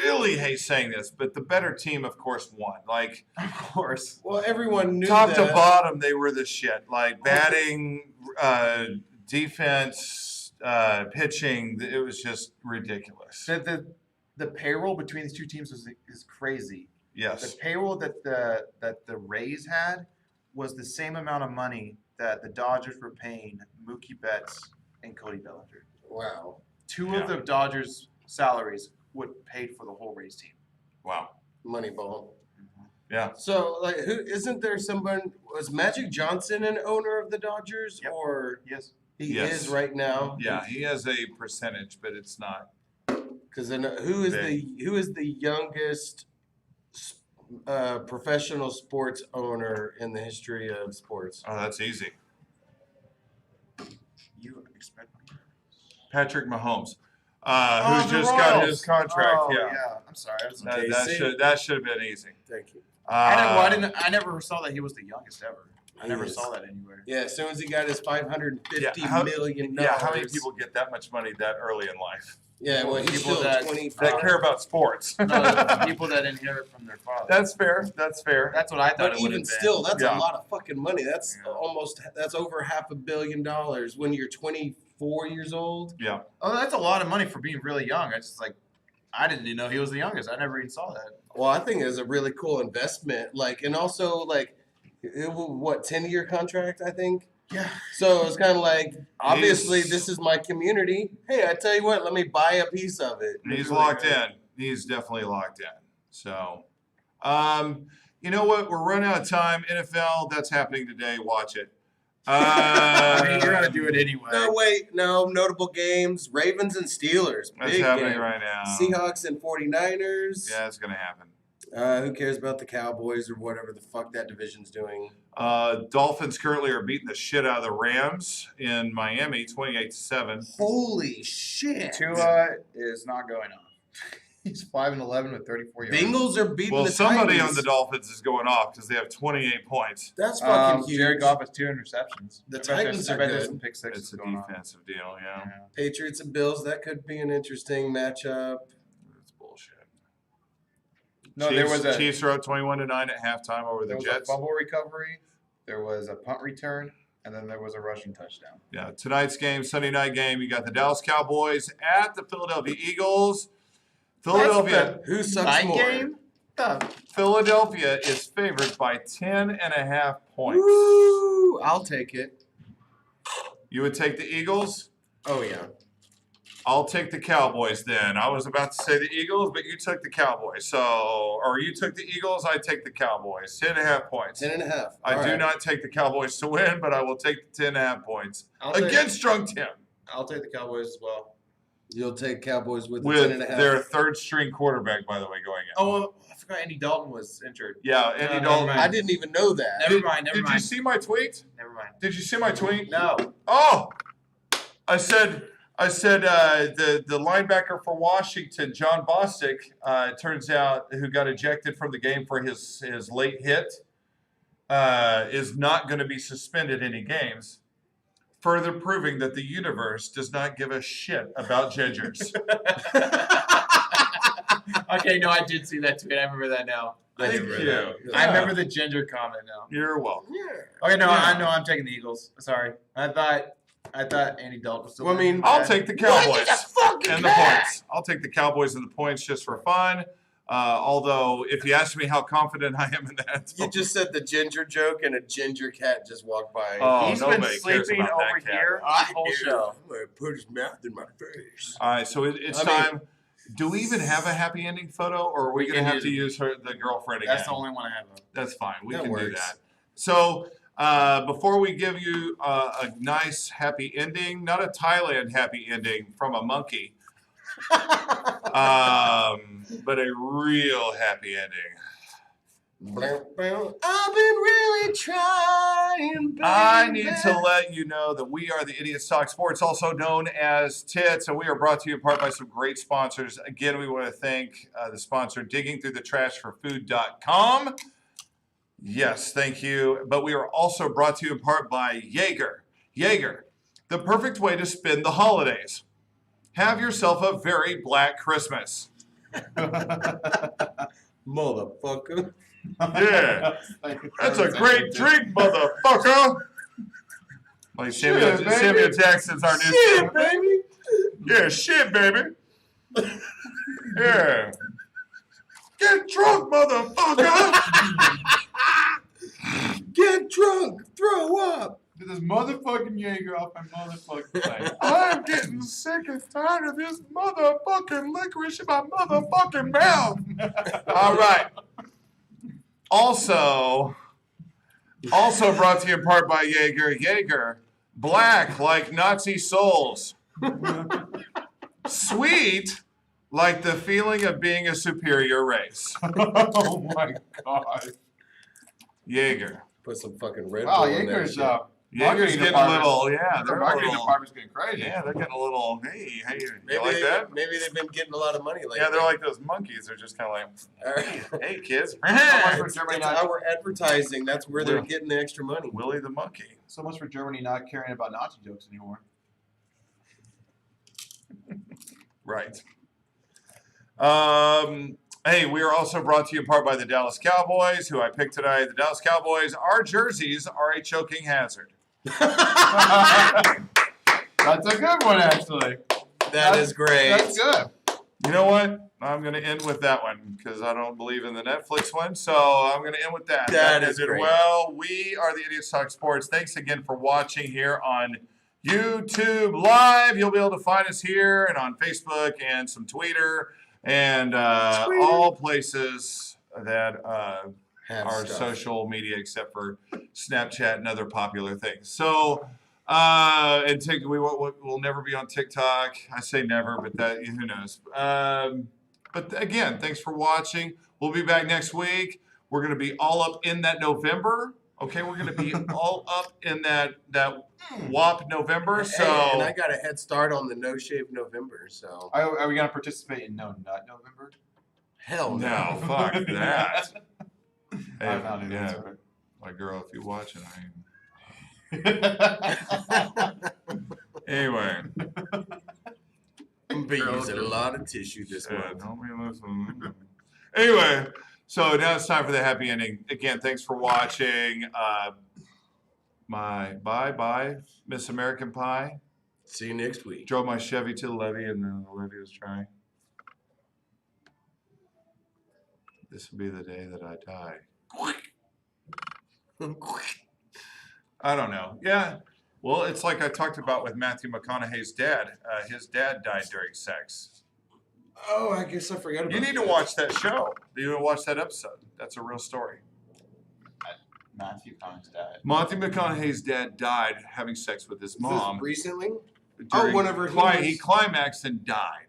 really hate saying this, but the better team, of course, won. Like, Of course. Well, everyone knew top that. to bottom, they were the shit. Like, batting, defense, pitching, it was just ridiculous. The payroll between these two teams is crazy. Yes. The payroll that the Rays had was the same amount of money that the Dodgers were paying Mookie Betts and Cody Bellinger. Wow. Two of the Dodgers' salaries would pay for the whole Rays team. Wow. Moneyball. Yeah. So, like, who isn't there someone? Was Magic Johnson an owner of the Dodgers, Yep. or Yes. he Yes. is right now? Yeah, he has a percentage, but it's not. Because then, who is the youngest professional sports owner in the history of sports? Oh, that's easy. You expect me? Patrick Mahomes, Oh, who the just got Royals. his contract. Oh, yeah. I'm sorry. I was That should have been easy. Thank you. I never saw that he was the youngest ever. I He never is. saw that anywhere. Yeah, as soon as he got his $550 Yeah, million. Yeah, how many people get that much money that early in life? Yeah, well, he's People still that- 25. That care about sports. People that inherit from their father. That's fair. That's fair. That's what I thought But it would even have been. still, that's Yeah. a lot of fucking money. That's Yeah. that's over $500 million when you're 24 years old. Yeah. Oh, that's a lot of money for being really young. I just I didn't even know he was the youngest. I never even saw that. Well, I think it's a really cool investment. Like, and also like, it, what 10-year contract? I think. Yeah. So it's kind of like, obviously, He's- this is my community. Hey, I tell you what, let me buy a piece of it. He's It's really locked great. in. He's definitely locked in. So, you know what? We're running out of time. NFL, that's happening today. Watch it. I mean, you're gonna do it anyway. No, wait, no notable games. Ravens and Steelers. That's Big happening game. right now. Seahawks and 49ers. Yeah, it's gonna happen. Who cares about the Cowboys or whatever the fuck that division's doing? Dolphins currently are beating the shit out of the Rams in Miami, 28-7. Holy shit. Tua is not going on. He's 5-11 with 34 yards. Bengals are beating Well, the somebody Titans. on the Dolphins is going off because they have 28 points. That's fucking huge. Jared Goff has 2 interceptions. The I bet Titans there's are there's good. some pick sixes It's a going on. defensive deal, yeah. Yeah. Patriots and Bills, that could be an interesting matchup. It's bullshit. No, Chiefs, there was a Chiefs are up 21-9 at halftime over the there was a Jets. fumble recovery. There was a punt return, and then there was a rushing touchdown. Yeah, tonight's game, Sunday night game, you got the Dallas Cowboys at the Philadelphia Eagles. Philadelphia Who sucks Night more? game? Philadelphia is favored by 10.5 points. Woo! I'll take it. You would take the Eagles? Oh, yeah. I'll take the Cowboys then. I was about to say the Eagles, but you took the Cowboys. So, or you took the Eagles, I take the Cowboys. 10.5 points. 10.5. I do not take the Cowboys to win, but I will take the 10.5 points against Drunk Tim I'll take the Cowboys as well. You'll take Cowboys with, with 10.5. their third string quarterback, by the way, going in. Oh, I forgot Andy Dalton was injured. Yeah, Andy never Dalton. mind. I didn't even know that. Never mind. Never Did you mind. see my tweet? Never mind. Did you see my tweet? No. Oh, I said the linebacker for Washington, John Bostic, it turns out, who got ejected from the game for his late hit, is not going to be suspended any games, further proving that the universe does not give a shit about gingers. Okay, no, I did see that tweet. I remember that now. Thank you. I remember the ginger comment now. You're welcome. Yeah. Okay, no, Yeah. I know I'm taking the Eagles. Sorry, I thought Andy Dalton was still. Well, I mean, I'll take the Cowboys fucking and the points. I'll take the Cowboys and the points just for fun. Although, if you ask me how confident I am in that, You just said the ginger joke, and a ginger cat just walked by. Oh, He's been nobody cares sleeping about that over cat. here I the whole do. show. I'm gonna put his mouth in my face. All right, so it's I mean- time. Do we even have a happy ending photo, or are we We going to can have to use the girlfriend again? That's the only one I have. That's fine. We That can do works. that. So before we give you a nice happy ending, not a Thailand happy ending from a monkey, but a real happy ending. I've been really trying, baby. I need to let you know that we are the Idiots Talk Sports, also known as TITS, and we are brought to you in part by some great sponsors. Again, we want to thank the sponsor, diggingthroughthetrashforfood.com. Yes, thank you. But we are also brought to you in part by Jaeger. Jaeger, the perfect way to spend the holidays. Have yourself a very black Christmas. Motherfucker. Yeah, that's a great drink, motherfucker. Like Samuel, Shit, baby. Samuel Jackson's our new Shit, baby. Yeah, shit, baby. Yeah. Get drunk, motherfucker! Get drunk, throw up. Get this motherfucking Jaeger off my motherfucking plate. I'm getting sick and tired of this motherfucking licorice in my motherfucking mouth. All right. Also brought to you in part by Jaeger. Jaeger, black like Nazi souls. Sweet like the feeling of being a superior race. Oh my god. Jaeger. Put some fucking Red Wow, Bull in that Jaeger's shit. Jaeger's marketing getting a department- little, yeah, The they're a marketing little, department's getting crazy. yeah, they're getting a little, hey, you Maybe, like that? maybe they've been getting a lot of money lately. Yeah, they're like those monkeys. They're just kind of All right. like, hey, kids. So much for It's Germany not, our advertising. That's where they're Well- getting the extra money. Willie the monkey. so much for Germany not caring about Nazi jokes anymore. Right. Hey, we are also brought to you in part by the Dallas Cowboys, who I picked tonight. The Dallas Cowboys, our jerseys are a choking hazard. That's a good one, actually. That is great. That's good. You know what? I'm going to end with that one because I don't believe in the Netflix one. So I'm going to end with that. That is did great. well. We are the Idiots Talk Sports. Thanks again for watching here on YouTube Live. You'll be able to find us here and on Facebook and some Twitter and all places that Have our stuff. social media except for Snapchat and other popular things. So, and we'll never be on TikTok. I say never, but that who knows. But again, thanks for watching. We'll be back next week. We're going to be all up in that November. Okay, we're going to be all up in that WAP November. So Hey, and I got a head start on the No Shave November, so Are we going to participate in No Nut November? hell no, fuck that. Hey, I'm not even yeah, sure. my girl, if you're watching, anyway. I'm be using a lot of tissue this Yeah, month. don't be listening. Anyway, so now it's time for the happy ending. Again, thanks for watching. Bye, Miss American Pie. See you next week. Drove my Chevy to the levee, and then the levee was trying. This will be the day that I die. I don't know. Yeah. Well, it's like I talked about with Matthew McConaughey's dad. His dad died during sex. Oh, I guess I forgot about You need to that. watch that show. You need to watch that episode. That's a real story. Matthew Con's dad. Matthew McConaughey's dad died having sex with his Is this mom. recently? during- whenever he climaxed and died.